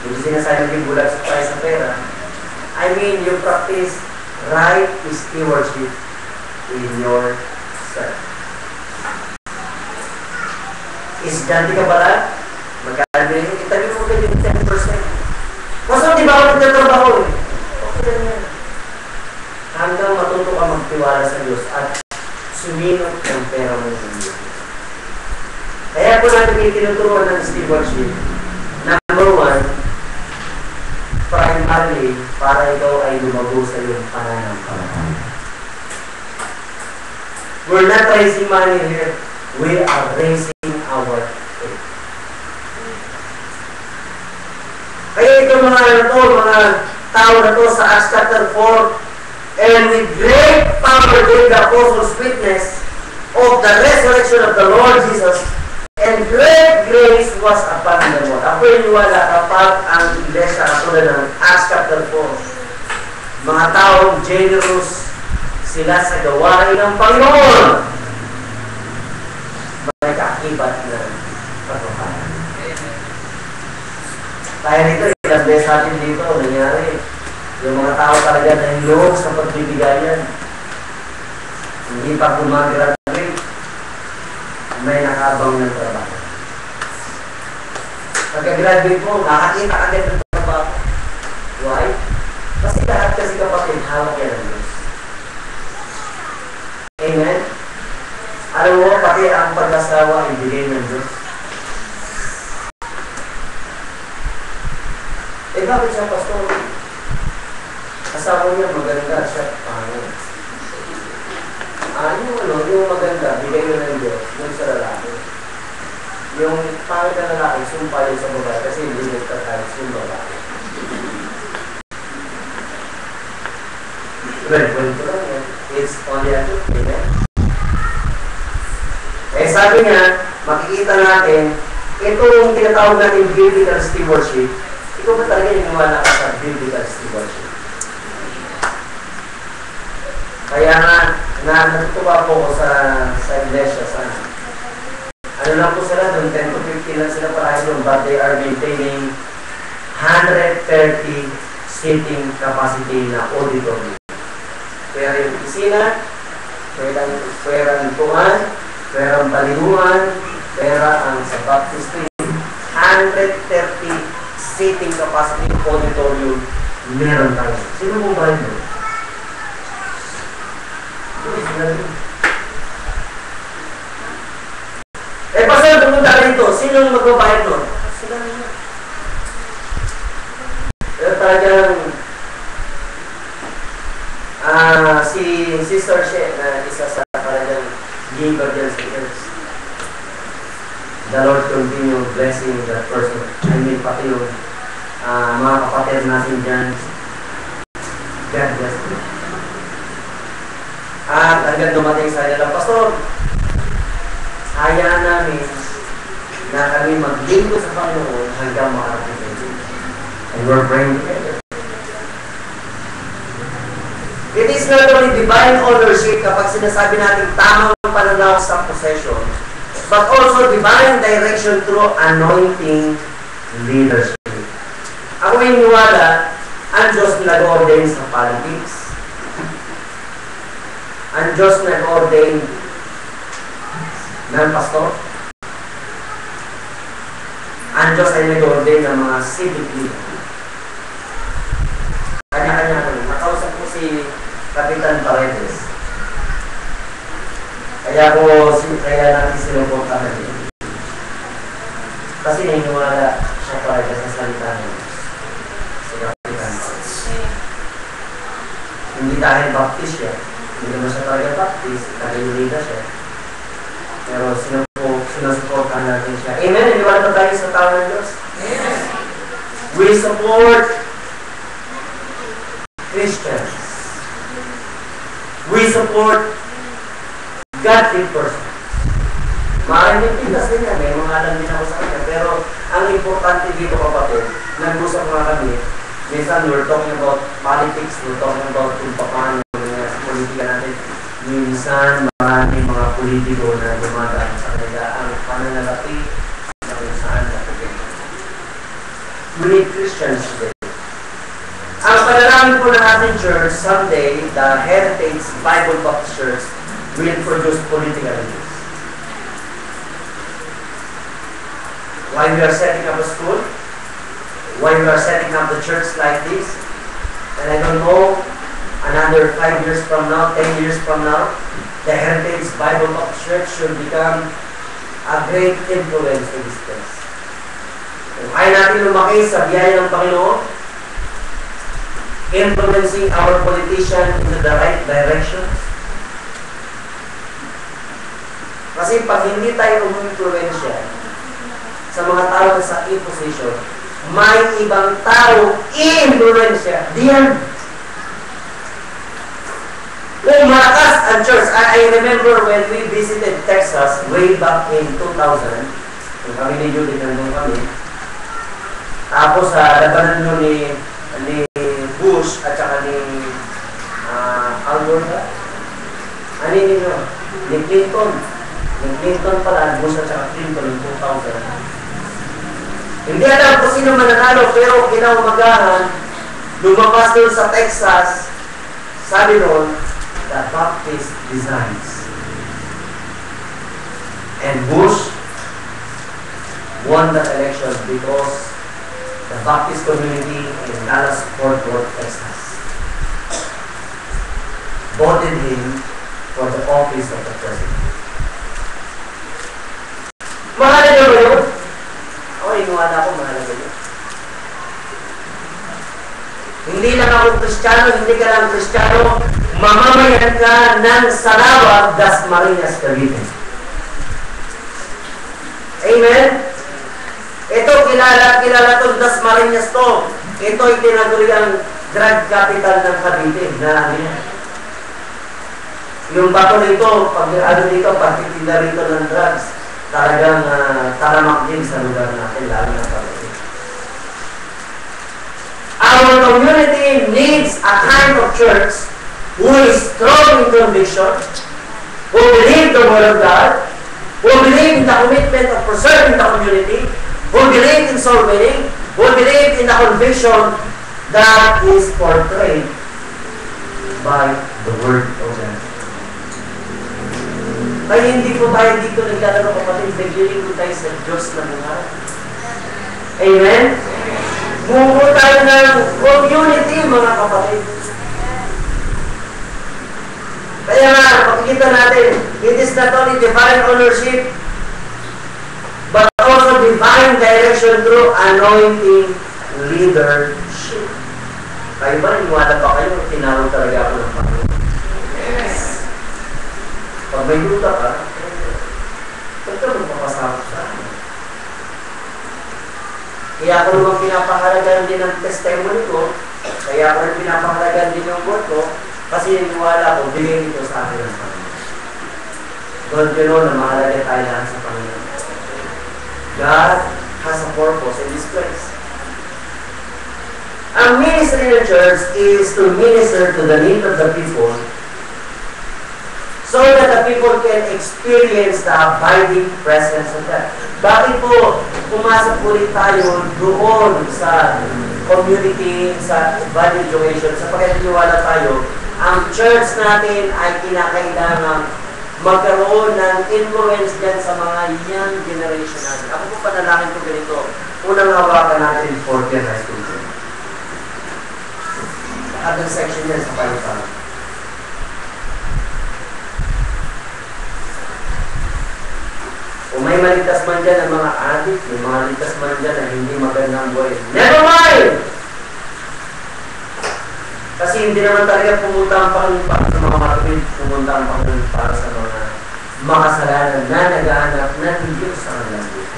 Yung sinasabi ng bulag sa pera, I mean, you practice right stewardship in yourself. Isganti ka pala, magkano rin, itabi mo ka yung 10%. Basta di ba ako nagtatrabaho eh? Okay lang yan. Hanggang matuto ka magtiwala sa Diyos at suminot ng pera mo sa Diyos. Kaya po natin itinuturuan ng stewardship. Number one, primarily, para ikaw ay lumago sa iyong pananampalataya. We're not raising money here. We are raising our faith. Kaya itong mga tao na to sa Acts chapter 4, and with great power gave the apostles witness of the resurrection of the Lord Jesus, and great grace was upon them all. Ako iniwala kapag ang iglesia katulad ng Acts chapter 4, mga taong generous sila sa gawain ng Panginoon, may kaakibat na pagpapalan. Kaya nito, ilang beses natin dito, nangyari. Yung mga tao talaga na hilong sa pagbibigayan. Hindi pa gumagraduate, may nakabang ng trabaho. Pagka-graduate mo, nakakita agad ng trabaho. Why? Kasi lahat kasi kapatid, hawak yan ng Diyos. Amen? Alam mo, pati ang pag-asawa, ibigay ng Diyos. Bakit siya pastor? Asawa niya maganda, siya pangit. Yung maganda, bigay yun ng Diyos, yung sa lalaki. Yung pangit na lalaki, sumpa yun sa babae, kasi hindi nagtatalis yung babae. Well, kwento lang yan. It's only a truth, amen? Eh sabi niya, makikita natin, itong tinatawag natin biblical stewardship, ito ba talaga yung wala ka sa biblical stewardship? Kaya nga, natutuwa po ko sa iglesia sana. Ano lang po sila doon, 10 to 15 lang sila parahil doon, but they are maintaining 130 seating capacity na auditorium. Kaya yung opisina, pera ng tuan, pera ang balinuan, pera ang sa baptistry, 130 seating capacity auditorium, meron tayo. Sino mong bayad mo? Eh, pasal pumunta rito, sino magbabayad mo? Sila nila. Pero talagang si Sister She, na isa sa talagang giver dyan sa church. The Lord continue blessing that person. I mean, pati yung mga kapatid natin dyan. God bless you. At hanggang dumating sa kanila, Pastor, hayaan namin na kami maglingkod sa Panginoon hanggang makarating kayo. And we're praying together. It is not only divine ownership kapag sinasabi natin tamang pananaw sa possession, but also divine direction through anointing leadership. Ako ay niwala, ang Diyos nag-ordain sa politics. Ang Diyos nag-ordain ng pastor. Ang Diyos ay nag-ordain ng mga civic leader. Kanya-kanya ko. Nakausap ko si Kapitan Paredes. Kaya natin sinupuntahan niya. Kasi niniwala siya talaga sa salita niya. Si Kapitan Paredes. Hindi dahil baptist siya. Hindi naman siya talaga baptist. Taga-Unida siya. Pero sinusuportahan natin siya. Amen? Niniwala tayo sa tao ng Diyos? Amen. We support Christians. We support godly persons. Maraming yung pintas din yan. May mga alam din ako sa kanya. Pero ang importante dito kapatid, nag-usap nga kami, minsan we're talking about politics, we're talking about kung paano sa politika natin. Minsan maraming mga politiko na dumadaan sa kanila ang pananalaki na kung saan natin. We need Christians today. Ang panalangin po ng ating church, someday, the Heritage Bible Baptist Church will produce political leaders. Why we are setting up a school? Why we are setting up the church like this? And I don't know, another 5 years from now, 10 years from now, the Heritage Bible Baptist Church should become a great influence to this place. Kung kaya natin lumaki sa biyaya ng Panginoon, influencing our politician into the right direction. Kasi pag hindi tayo umu-influensya sa mga tao na sa position, may ibang tao i-influensya. Diyan. Kung malakas ang church, I remember when we visited Texas way back in 2000, kung kami ni Judy, nandun kami, tapos labanan nyo ni Bush at saka ni Al Gore, ano ninyo? Ni Clinton. Ni Clinton pala, Bush at saka Clinton in 2000. Hindi alam kung sino mananalo, pero kinaumagahan, lumabas doon sa Texas, sabi doon, the Baptist designs. And Bush won that election because the Baptist community in Dallas-Fort Worth, Texas, voted him for the office of the president. Mahalaga ba yun? Ako, inuwala ko, mahalaga yun. Hindi lang ako Kristiyano, hindi ka lang Kristiyano, mamamayan ka ng Salawag, Dasmariñas, Cavite. Amen? Ito, kilala itong Dasmariñas to. Ito ay tinaguri ang drug capital ng Cavite. Yung bato rito, pagtitinda rito ng drugs, talagang taramak din sa lugar natin, lalo na Cavite. Our community needs a kind of church who is strong in conviction, who believe the Word of God, who believe in the commitment of preserving the community, who believe in soul winning, who believe in the conviction that is portrayed by the Word of God. Kaya hindi po tayo dito naglalaro kapatid, naglilingkod tayo sa Diyos na buhay. Amen? Bumuo tayo ng community, mga kapatid. Kaya nga, makikita natin, it is not only divine ownership, but also divine direction through anointing leadership. Kayo ba, naniwala pa kayo, tinawag talaga ako ng Panginoon? Yes. Pag may duda ka, huwag ka magpapasakot sa akin. Kaya ako naman pinapahalagan din ang testimony ko, kaya ako rin pinapahalagan din yung word ko, kasi naniwala ko, bilhin ito sa akin ng Panginoon. Don't you know na mahalaga tayo lahat sa Panginoon? God has a purpose in this place. Ang ministry ng church is to minister to the need of the people so that the people can experience the abiding presence of God. Bakit po pumasok ulit tayo doon sa community, sa value education, sa pagkatiniwala tayo, ang church natin ay kinakailangan magkaroon ng influence dyan sa mga young generation natin. Ako po panalangin ko ganito. Unang hawakan natin 14 high school. Sa other section yan sa Palitan. Kung may maligtas man dyan ang mga adik, may mga maligtas man dyan na hindi magandang buhay. Never mind! Kasi hindi naman talaga pumunta ang Panginoon para sa mga matupid, pumunta ang Panginoon para sa mga makasalanan na naghahanap ng Diyos sa kanilang buhay.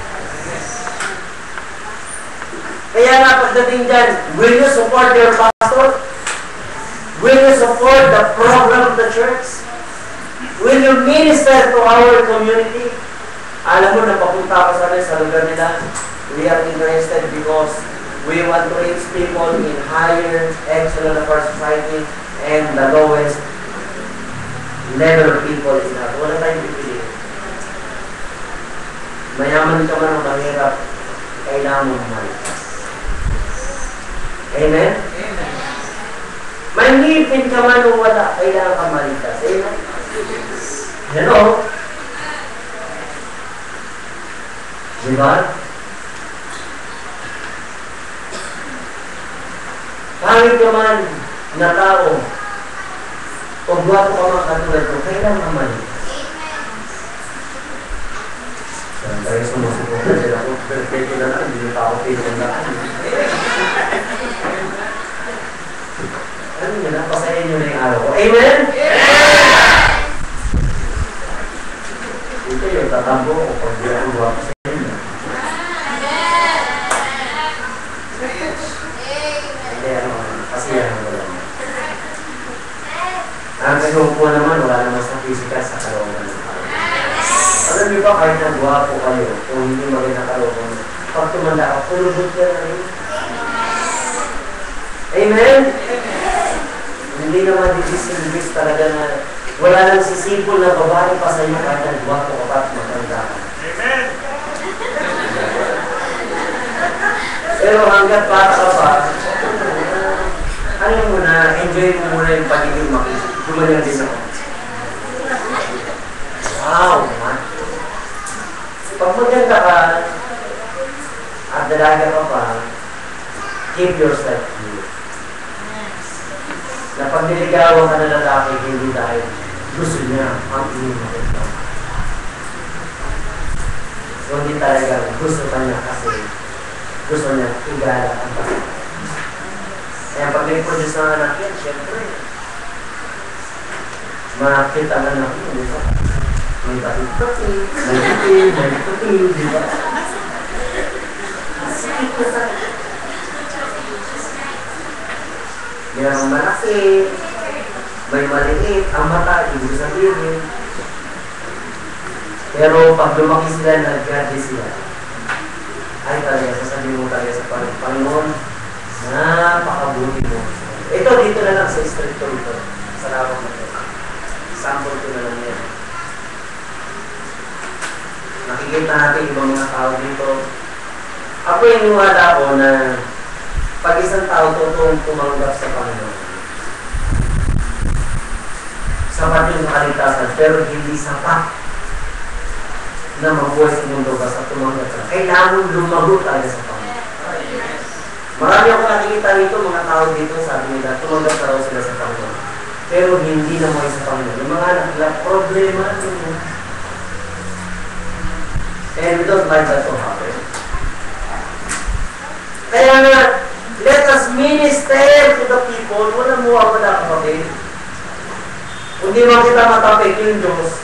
Kaya nga pagdating dyan, will you support your pastor? Will you support the program of the church? Will you minister to our community? Alam mo, napapunta ako sa lugar nila. We are interested because we want to reach people in higher echelon of our society and the lowest level of people in that. Wala tayong pipiliin. Mayaman ka man o mahirap, kailangan mo maligtas. Amen? Amen. Manipin ka man o wala, kailangan ka maligtas. Amen? Hello? Diba? Kahit ka man na tao, o buwato ka man katulad ko, kailangan ka maligtas. respeto na lang, hindi na ako pinundahan. Ano nyo na, pasayin nyo na yung araw ko. Amen? Ito yung tatambo ko pag di ako guwapo sa inyo. Hindi, kasi yan ang wala. Ang kasupo naman, wala naman sa physical sa kalooban ng araw. Alam niyo ba, kahit na guwapo kayo, kung hindi maganda kalooban, pag tumanda ako, pulubot ka na rin. Amen? Hindi naman disis talaga na wala nang sisipol na babae pa sa iyo kahit na guwapo ka pa at maganda ka. Amen! Pero hanggat bata ka pa, ano mo na, enjoy mo muna yung pagiging makikita. Gumalang din ako. Wow, man. Pag maganda ka, at dalaga ka pa, keep yourself clear. Na pag niligawan ka na lalaki, hindi dahil gusto niya ang inimaganda. So, hindi talaga gusto ka niya kasi gusto niya igala ang pagkakas. Kaya pag nag-produce ng anak yan, syempre, makita ang anak mo, di ba? May batik-batik, may itim, may itim, di ba? Mayroong malaki, may maliit, ang mata, ibig sabihin. Pero pag lumaki sila, nag-graduate sila, ay talaga, sasabihin mo talaga sa Panginoon, napakabuti mo. Ito, dito na lang sa street to ito. Sa lawang na ito. Sample ko na lang yan. Nakikita natin ibang mga tao dito. Ako yung niwala ko na pag isang tao totoong tumanggap sa Panginoon, sapat yung kaligtasan, pero hindi sapat na mabuhay sa mundo basta tumanggap sa kailangan lumago tayo sa Panginoon. Marami akong nakikita nito, mga tao dito, sabi nila, tumanggap na raw sila sa Panginoon. Pero hindi na mo sa Panginoon. Yung mga anak, problema nyo. And we don't like that to happen. Kaya nga, let us minister to the people. Wala mo ako na kapatid. Kung di mo kita matapik yung Diyos,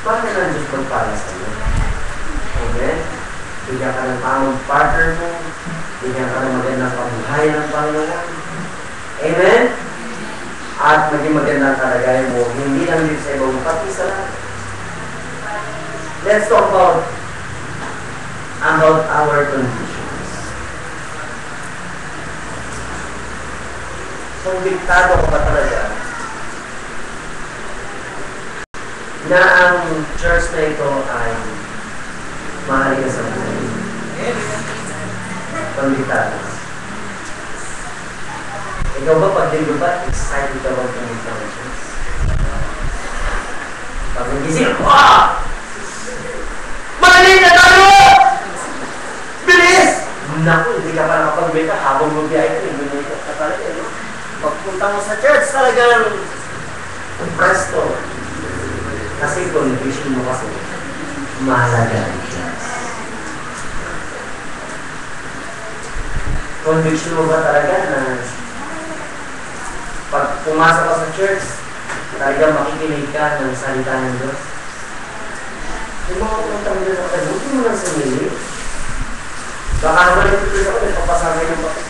bakit ang Diyos magpala sa iyo? Amen? Bigyan ka ng tamang partner mo. Bigyan ka ng magandang pabuhay ng Panginoon. Amen? At maging magandang kalagayan mo, hindi lang dito sa ibang pati sa lahat. Let's talk about our conditions. Kung diktado ko pa talaga na ang church na ito ay mahalaga sa buhay. Pagdiktado. Ikaw ba pag linggo ba, excited ka ba pumunta ng church? Pag nagising, Mali na tayo! Bilis! Naku, hindi ka pa nakapag-wake up habang mag-biyahe ko, hindi ka talaga. Pagpunta mo sa church, talagang presto. Kasi conviction mo kasi, mahalaga ang church. Conviction mo ba talaga na pag pumasok ka sa church, talagang makikinig ka ng salita ng Diyos? Yung mga puntang Diyos ako, huwag mo lang sumili. Baka naman ito Diyos ako, nagpapasagay ng bakit.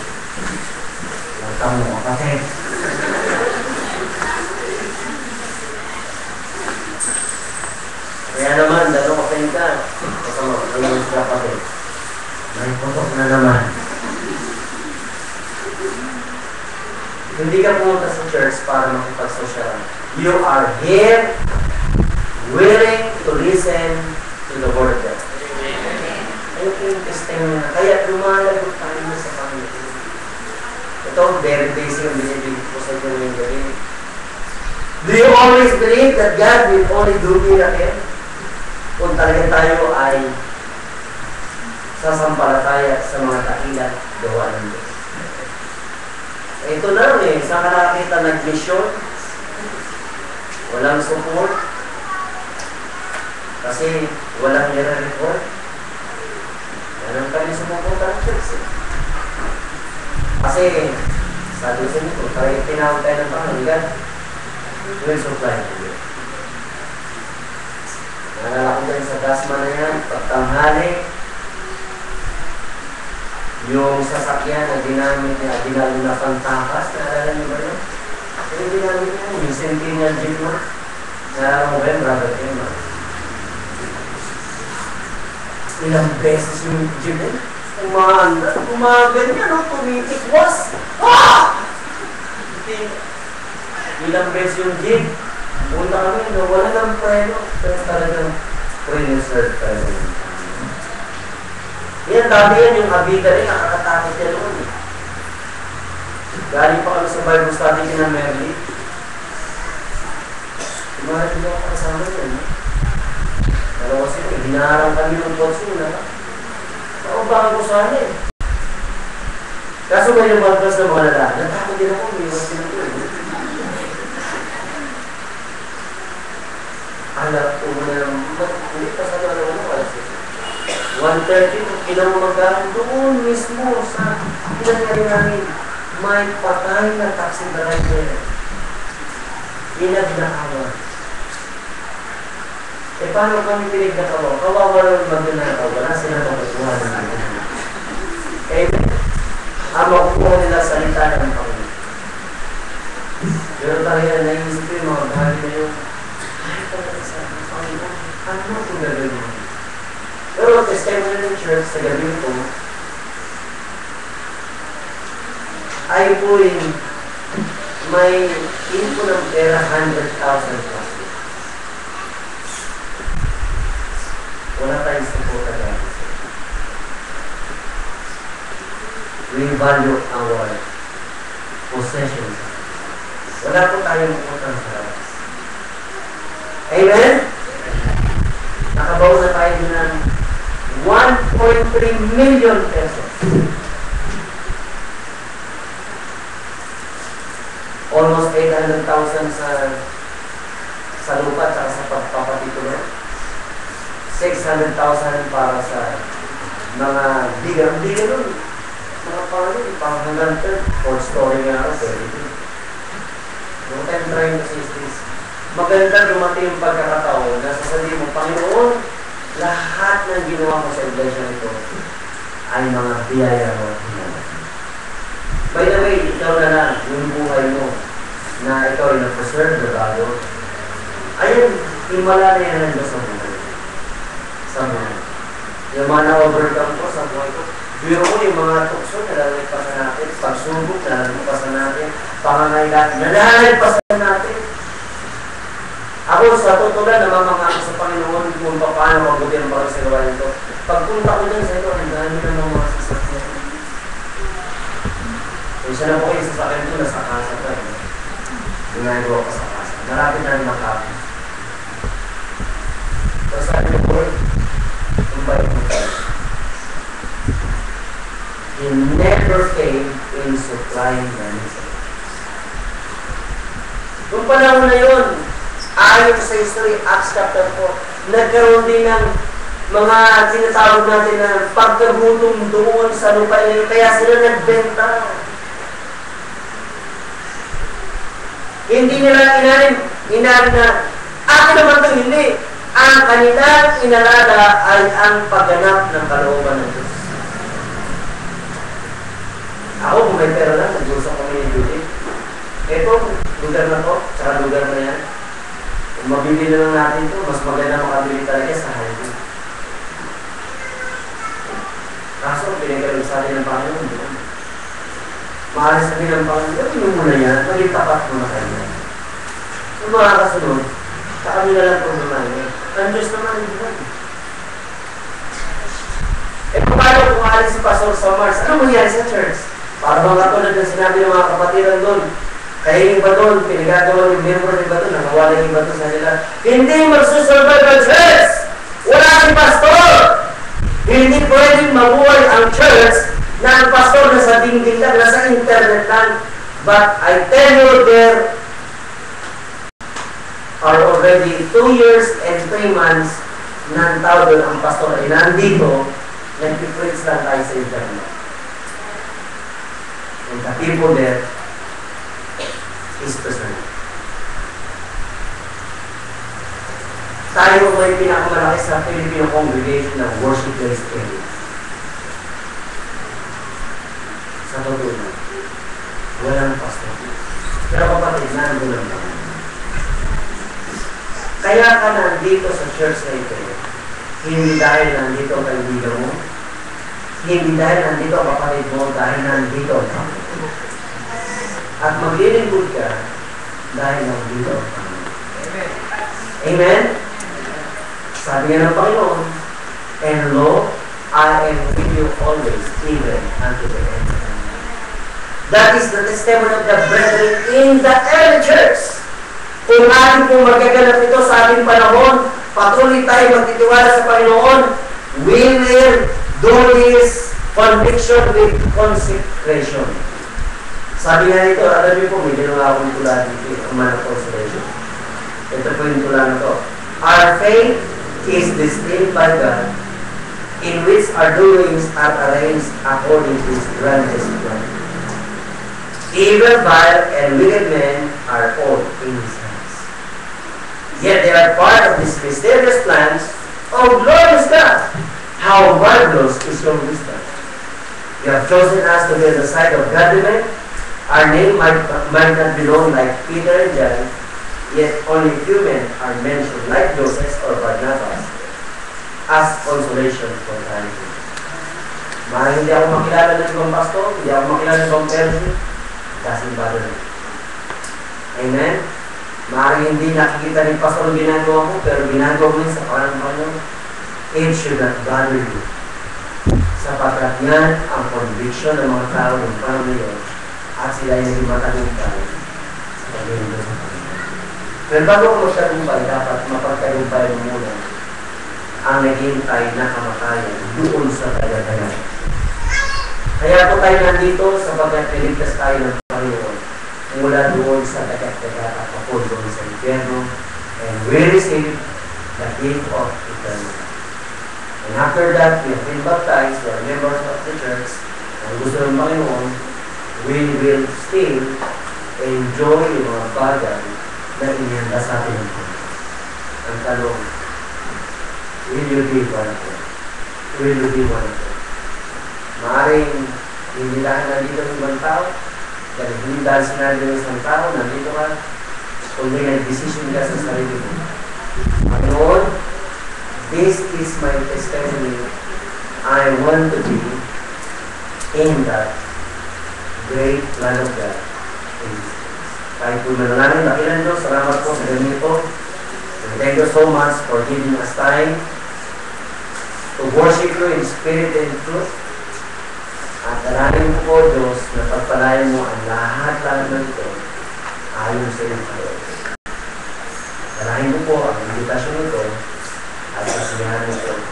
Lantang mo kasi. Kaya naman, dalo ka pain ka. Kasama, nalaman sila pa rin. May putok na naman. Hindi ka pumunta sa church para makipag-social. You are here willing to listen to the word of God. Ayun po yung testimony na. Kaya lumalagot tayo sa Panginoon. Ito, very basic yung binibig ko sa inyo ngayong gabi. Do you always believe that God will only do miracle? Kung talaga tayo ay sasampalataya sa mga dakilang gawa ng Diyos. Ito na rin, saan ka nakakita nag-mission? Walang support. Kasi walang nire-report. Ganun ka church eh. Kasi, sabi sa inyo, kaya tinawag tayo ng Panginoon, God will supply to you. Naalala ko tayo sa dasma na yan, pagtanghali, yung sasakyan na ginamit niya, ginalo na pantakas, naalala niyo ba yun? Yung ginamit niya, yung Centennial Jeep mo, naalala mo ba yun, Brother Emma? Ilang beses yung Jeep eh, ganyan, no? Tumitikwas. Ah! Ilang beses yung Jeep, punta kami, no? Wala ng preno, pero talagang pre-reserved tayo. Yan, dati yan, yung Abida rin, nakakatakot yan noon. Galing pa kami sa Bible study kina Merly. Tumahat nyo ako kasama yan. Dalawa sila, hinaharang kami ng Potsuna. Naubahan ko sana eh. Kaso may lumagpas na mga lalaki. Natakot din ako, may iwas din ako eh. Alam ko na hindi pa sa ano, alas 1:30, kinamamagaan doon mismo sa pinangyari namin. May patay na taxi driver. Pinagnakawan. Eh, paano kami pinagnakawan? Kawawa lang magnanakaw. Wala sila pagkatuwa ng Panginoon. Kaya, ang makukuha nila salita ng Panginoon. Pero talaga naisip ko yung mga bahagi na yung ay, talaga sa Panginoon. Ano kung gagawin mo? Pero testimony ng church sa gabi ko, ay po may info ng pera 100,000 plus. Wala tayong support agad. We value our possessions. Wala po tayong utang sa labas. Amen? Nakabaw na tayo ng 1.3 million pesos. Almost 800,000 sa lupa at sa pagpapatitulo. 600,000 para sa mga bigang nun. Mga pang hanggang third, fourth story nga ako, pwede din. Noong time trying to say this, maganda dumating yung pagkakataon na sasabihin mo, Panginoon, lahat ng ginawa mo sa iglesia nito ay mga biyaya mo. By the way, ikaw na lang, yung buhay mo, na ikaw ay nag-preserve na bago. Ayun, himala na yan sa buhay. Sa buhay. Yung mga na-overcome ko sa buhay ko, biro ko yung mga tukso, nalalagpasan natin, pagsubok, nalalagpasan natin, pangangailangan, nalalagpasan natin. Ako sa totoo na namamangako sa Panginoon kung paano mabuti ang bagay sa gawain ito. Pagpunta ko dyan sa ito, ang dami ng mga sasakyan. Isa na po kayo sasakyan ito, nasa kasa pa. Ginagawa ka sa kasa. Narapit na rin makapit. So sabi ko po, invite mo tayo. He never failed in supplying the needs. Nung panahon na yun, ayon sa history, Acts chapter 4, nagkaroon din ng mga tinatawag natin na pagkagutom doon sa lupa nila, kaya sila nagbenta. Hindi nila inalim na, akin naman ito, hindi. Ang kanilang inalala ay ang pagganap ng kalooban ng Diyos. Ako, kung may pera lang, nag-usap kami ni Judith. Ito, lugar na to, tsaka lugar na yan. Kung mabili na lang natin ito, mas maganda makabili talaga sa highway. Kaso, pinagkaroon sa atin ng Panginoon, di ba? Maalis sa atin ng Panginoon, gawin mo na yan, maging tapat mo na kayo. Kung mga kasunod, sa kanila lang problema yun. Ang Diyos naman, di ba? Eh, paano kung alis si Pastor sa Mars? Ano mangyari sa church? Para mga katulad ng sinabi ng mga kapatiran doon, kaya yung iba doon, pinagagawa yung member ng iba doon, nakawala yung iba doon sa nila. Hindi magsusurvive ang church! Wala si pastor! Hindi pwedeng mabuhay ang church na ang pastor na sa dingding lang, nasa internet lang. But I tell you, there are already 2 years and 3 months na ang tao doon, ang pastor ay nandito, nag-preach lang tayo sa internet. And the people there is preserved. Tayo ay pinakamalaki sa Filipino congregation ng worship place area. Sa totoo na, walang pastor. Pero kapatid, nandun lang naman. Kaya ka nandito sa church na ito, hindi dahil nandito ang kaibigan mo, hindi dahil nandito ang kapatid mo, dahil nandito ang kapatid. At maglilingkod ka dahil nandito ang kapatid. Amen? Sabi nga ng Panginoon, and lo, I am with you always, even unto the end. That is the testimony of the brethren in the early church. Kung ating pong magaganap ito sa ating panahon, patuloy tayo magtitiwala sa Panginoon, we will do this conviction with consecration. Sabi nga nito, alam niyo po, may ginawa akong tula dito, ang man of consecration. Ito po yung tula na ito. Our faith is destined by God, in which our doings are arranged according to His grandest plan. Evil, vile, and wicked men are all in His hands. Yet they are part of His mysterious plans. Oh, glorious God! How marvelous is your wisdom! You have chosen us to be on the side of godly men. Our name might not be known like Peter and John, yet only few men are mentioned like Joseph or Barnabas as consolation for time. Maaaring hindi ako makilala ng ibang pastor, hindi ako makilala ng ibang person, doesn't bother me. Amen? Maaaring hindi nakikita ng pastor ang ginagawa mo, pero ginagawa mo yun sa parang Panginoon. It should not bother you. Sapagkat yan ang conviction ng mga tao ng panahon yun at sila ay naging matagumpay sa pag-iinda sa Panginoon. Pero bago ko magtagumpay, dapat mapagtagumpay mo muna ang naghihintay na kamatayan doon sa taga-taga. Kaya po tayo nandito sapagkat niligtas tayo ng Panginoon mula doon sa taga-taga at papunta doon sa impyerno, and we receive the gift of eternity. And after that, we have been baptized, we are members of the church, ang gusto ng Panginoon, we will still enjoy yung mga bagay na inihanda sa atin ng Panginoon. Ang tanong, will you be one of them? Will you be one of them? Maaaring hindi dahil nandito ng ibang tao, dahil hindi dahil sinabi ng isang tao, nandito ka, kundi nag-decision ka sa sarili mo. Panginoon, this is my testimony. I want to be in that great plan of God. Kahit po manalangin, dakilan nyo, salamat po sa ganito. And thank you so much for giving us time to worship you in spirit and truth. At dalangin po po, Diyos, na pagpalayan mo ang lahat-lahat ng ito ayon sa iyong kalooban. Dalangin po ang invitasyon nito at kasiyahan ng Diyos.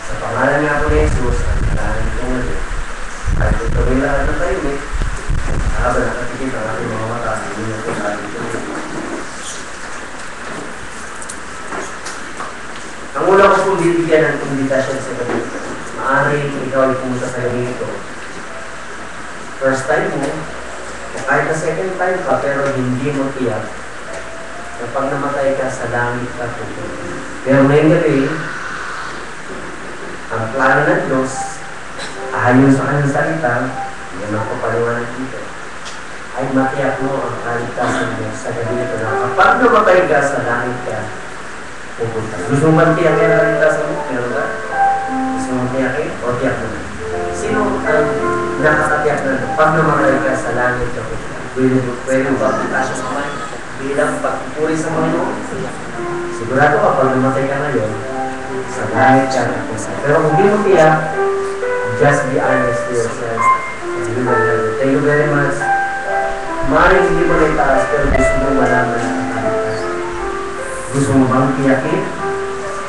Sa pangalan nga po ni Jesus, ang dalangin po ngayon. At tutuloy lahat ng tahimik, habang nakatikip ang ating mga mata, hindi na po sa ating tuloy. Ang una ko pong bibigyan ng invitasyon sa gabi. Maaaring ikaw ay pumunta sa gabi ito. First time mo, o kahit na second time ka, pero hindi mo tiyak na pag namatay ka sa langit ka po. Pero ngayong gabi, ang plano ng Diyos, ayon sa kanyang salita, yan ang kapaliwanag dito, ay matiyak mo ang kaligtasan mo sa gabi ito na kapag namatay ka sa langit ka, pupunta. Gusto mo tiyakin ang kaligtasan mo? Meron ba? Gusto mo tiyakin? O tiyak mo na? Sino ang nakakatiyak na pag namatay ka sa langit ka pupunta? Pwede mo ba pagkasya sa mga bilang pagpupuri sa Panginoon? Sigurado ka pag namatay ka ngayon, sa langit ka pupunta. Pero kung di mo tiyak, just be honest to yourself. Thank you very much. Maaaring hindi mo na itaas, pero gusto mo malaman ang kaligtasan. Gusto mo bang tiyakin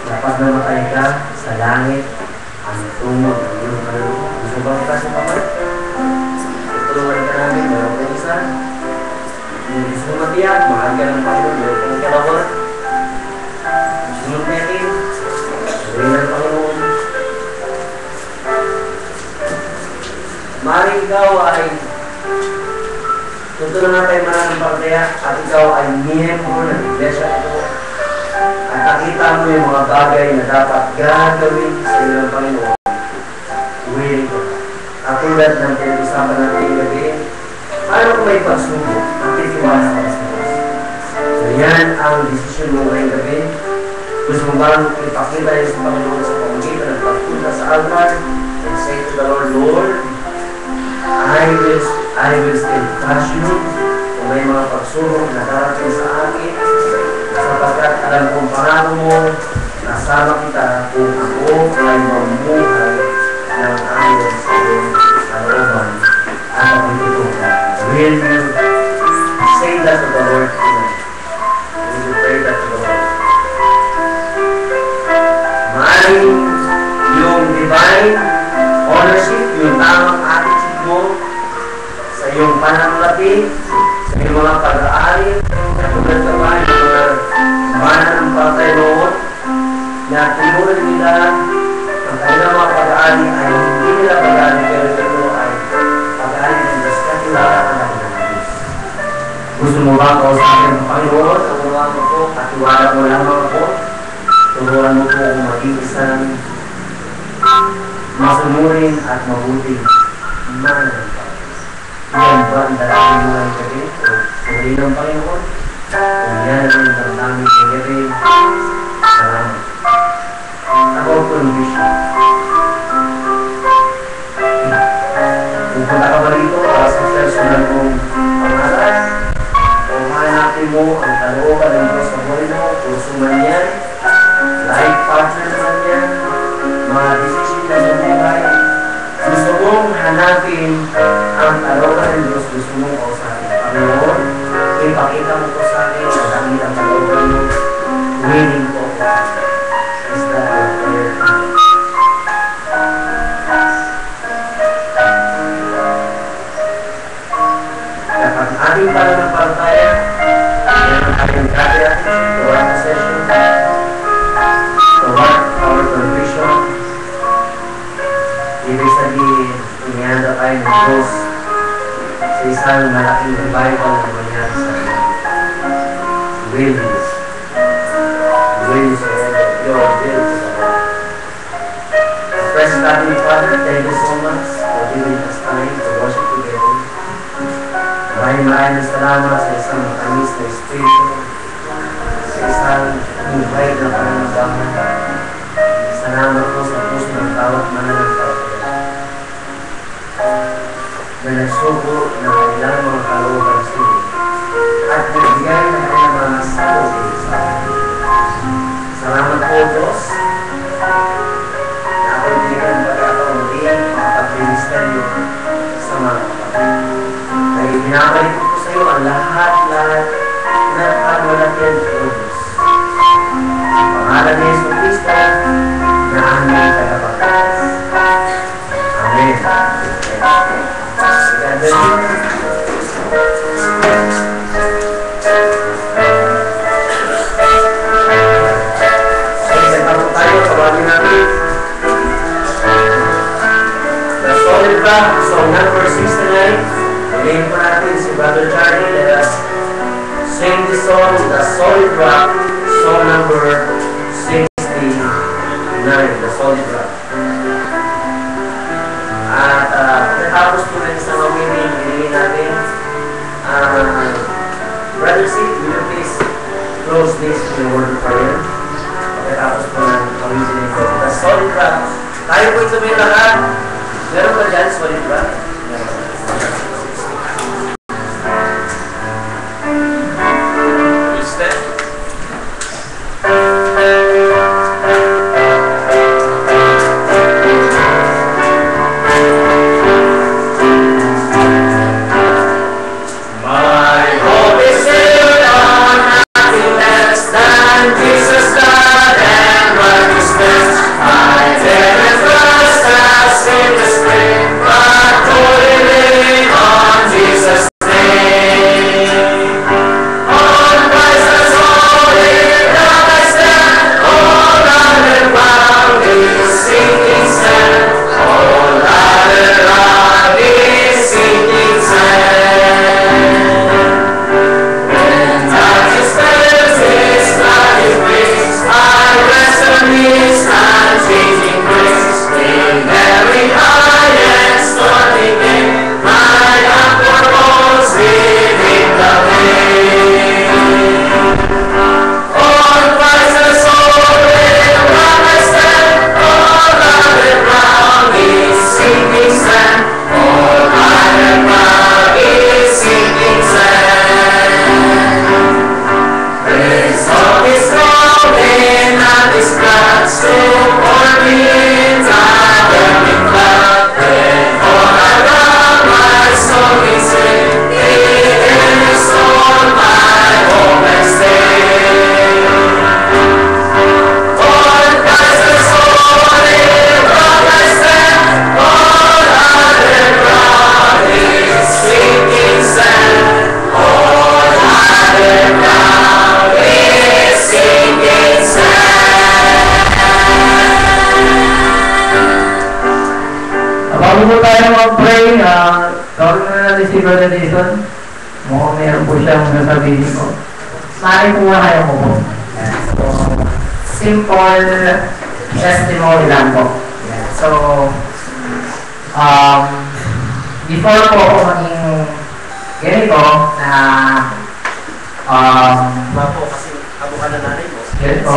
na pag namatay ka sa langit, ang tungo ng iyong kaluluwa? Gusto mo bang itaas yung kamay? Tutulungan ka namin, meron ka isa. Kung gusto mo matiyak, mahal ka ng Panginoon, meron kang kalawar. Gusto mo tiyakin, sabihin ng Panginoon. Maaaring ikaw ay Tutulong na tayo mananampalataya at ikaw ay miyembro ng iglesia ito. At nakita mo yung mga bagay na dapat gagawin sa iyo ng Panginoon. Willing ka. Katulad ng pinag-usapan natin gabi, paano kung may pagsubok? Ang titiwala ka sa Diyos. So yan ang desisyon mo ngayong gabi. Gusto mo bang ipakita yun sa Panginoon sa pamagitan ng pagpunta sa altar and say to the Lord, Lord, I will still trust you kung may mga pagsubok na darating sa akin sapagkat alam kong pangako mo nasama kita kung ako ay mamuhay ng ayon sa iyong kalooban at pagpituto ka. Will you say that to the Lord tonight? Will you pray that to the Lord? Maaaring yung divine ownership, yung tamang attitude mo sa iyong pananalapi, sa iyong mga pag-aari, katulad ka ba yung mga mananampalataya noon na tinunan nila ang kanilang mga pag-aari ay hindi nila pag-aari pero ito ay pag-aari ng Diyos kakilala ka lang ng Diyos. Gusto mo ba kausapin ng Panginoon ang mga ko at iwala mo lamang ako? Turuan mo po kung maging isang masunurin at mabuting mananampalataya. Yan ba ang dalawin mo ng gabi? O suri ng Panginoon? Kung yan ang namin ng gabi, salamat. Ako po ang vision. Pupunta ka ba rito para sa personal mong pangalan? O hanapin mo ang kalooban ng Diyos sa buhay mo? Puso man yan? Life partner naman yan? Mga decision na sa buhay? Gusto mong hanapin ang kalooban ng Diyos, gusto mong kausapin. Panginoon, ipakita mo ko sa akin ang dangin ang kalooban mo. Willing ko ako. Is that your prayer? Kapag ating pananampalataya, yan ang ating kaya, toward possession, toward our provision, ibig sabihin, inihanda tayo ng Diyos sa isang malaking revival na mangyari sa atin. Will you surrender your will to the Lord? Precious Heavenly Father, thank you so much for giving us time to worship together. Maraming salamat sa isang matamis na espiritu, sa isang mubay na pananabahan. Salamat po sa puso ng tawat mananampalataya na nagsubo ng kailang mga kalooban sa iyo at nagbigay ng kailang mga salubin sa akin. Salamat po, Diyos, na ako'y bigyan pagkakauli makapag-ministeryo sa mga kapatid. Kaya pinabalik ko sa iyo ang lahat-lahat ng kalwalatian ko, Diyos. Ang pangalan ni Yesu Cristo na aming tagapagligtas. Amen. God bless you. The Solid Rock, song number 69. Piliin po natin si Brother Charlie. Let us sing this song, The Solid Rock, song number 69. The Solid Rock. At pagkatapos po na isang mawiling, piliin natin Brother Sid, will you please close this with a word of prayer? Pagkatapos po ng mawiling ito. The Solid Rock. Tayo po ito may lahat. Meron ba dyan Solid Rock? Jesus, God and righteousness, I dare and trust. po tayo mag-pray, gawin mo na natin si Brother Jason. Mukhang meron po siyang sasabihin ko. Mari po na kayo po. So, simple testimony lang po. So, before po ako maging ganito na Ba po kasi abukan na nanay po. ganito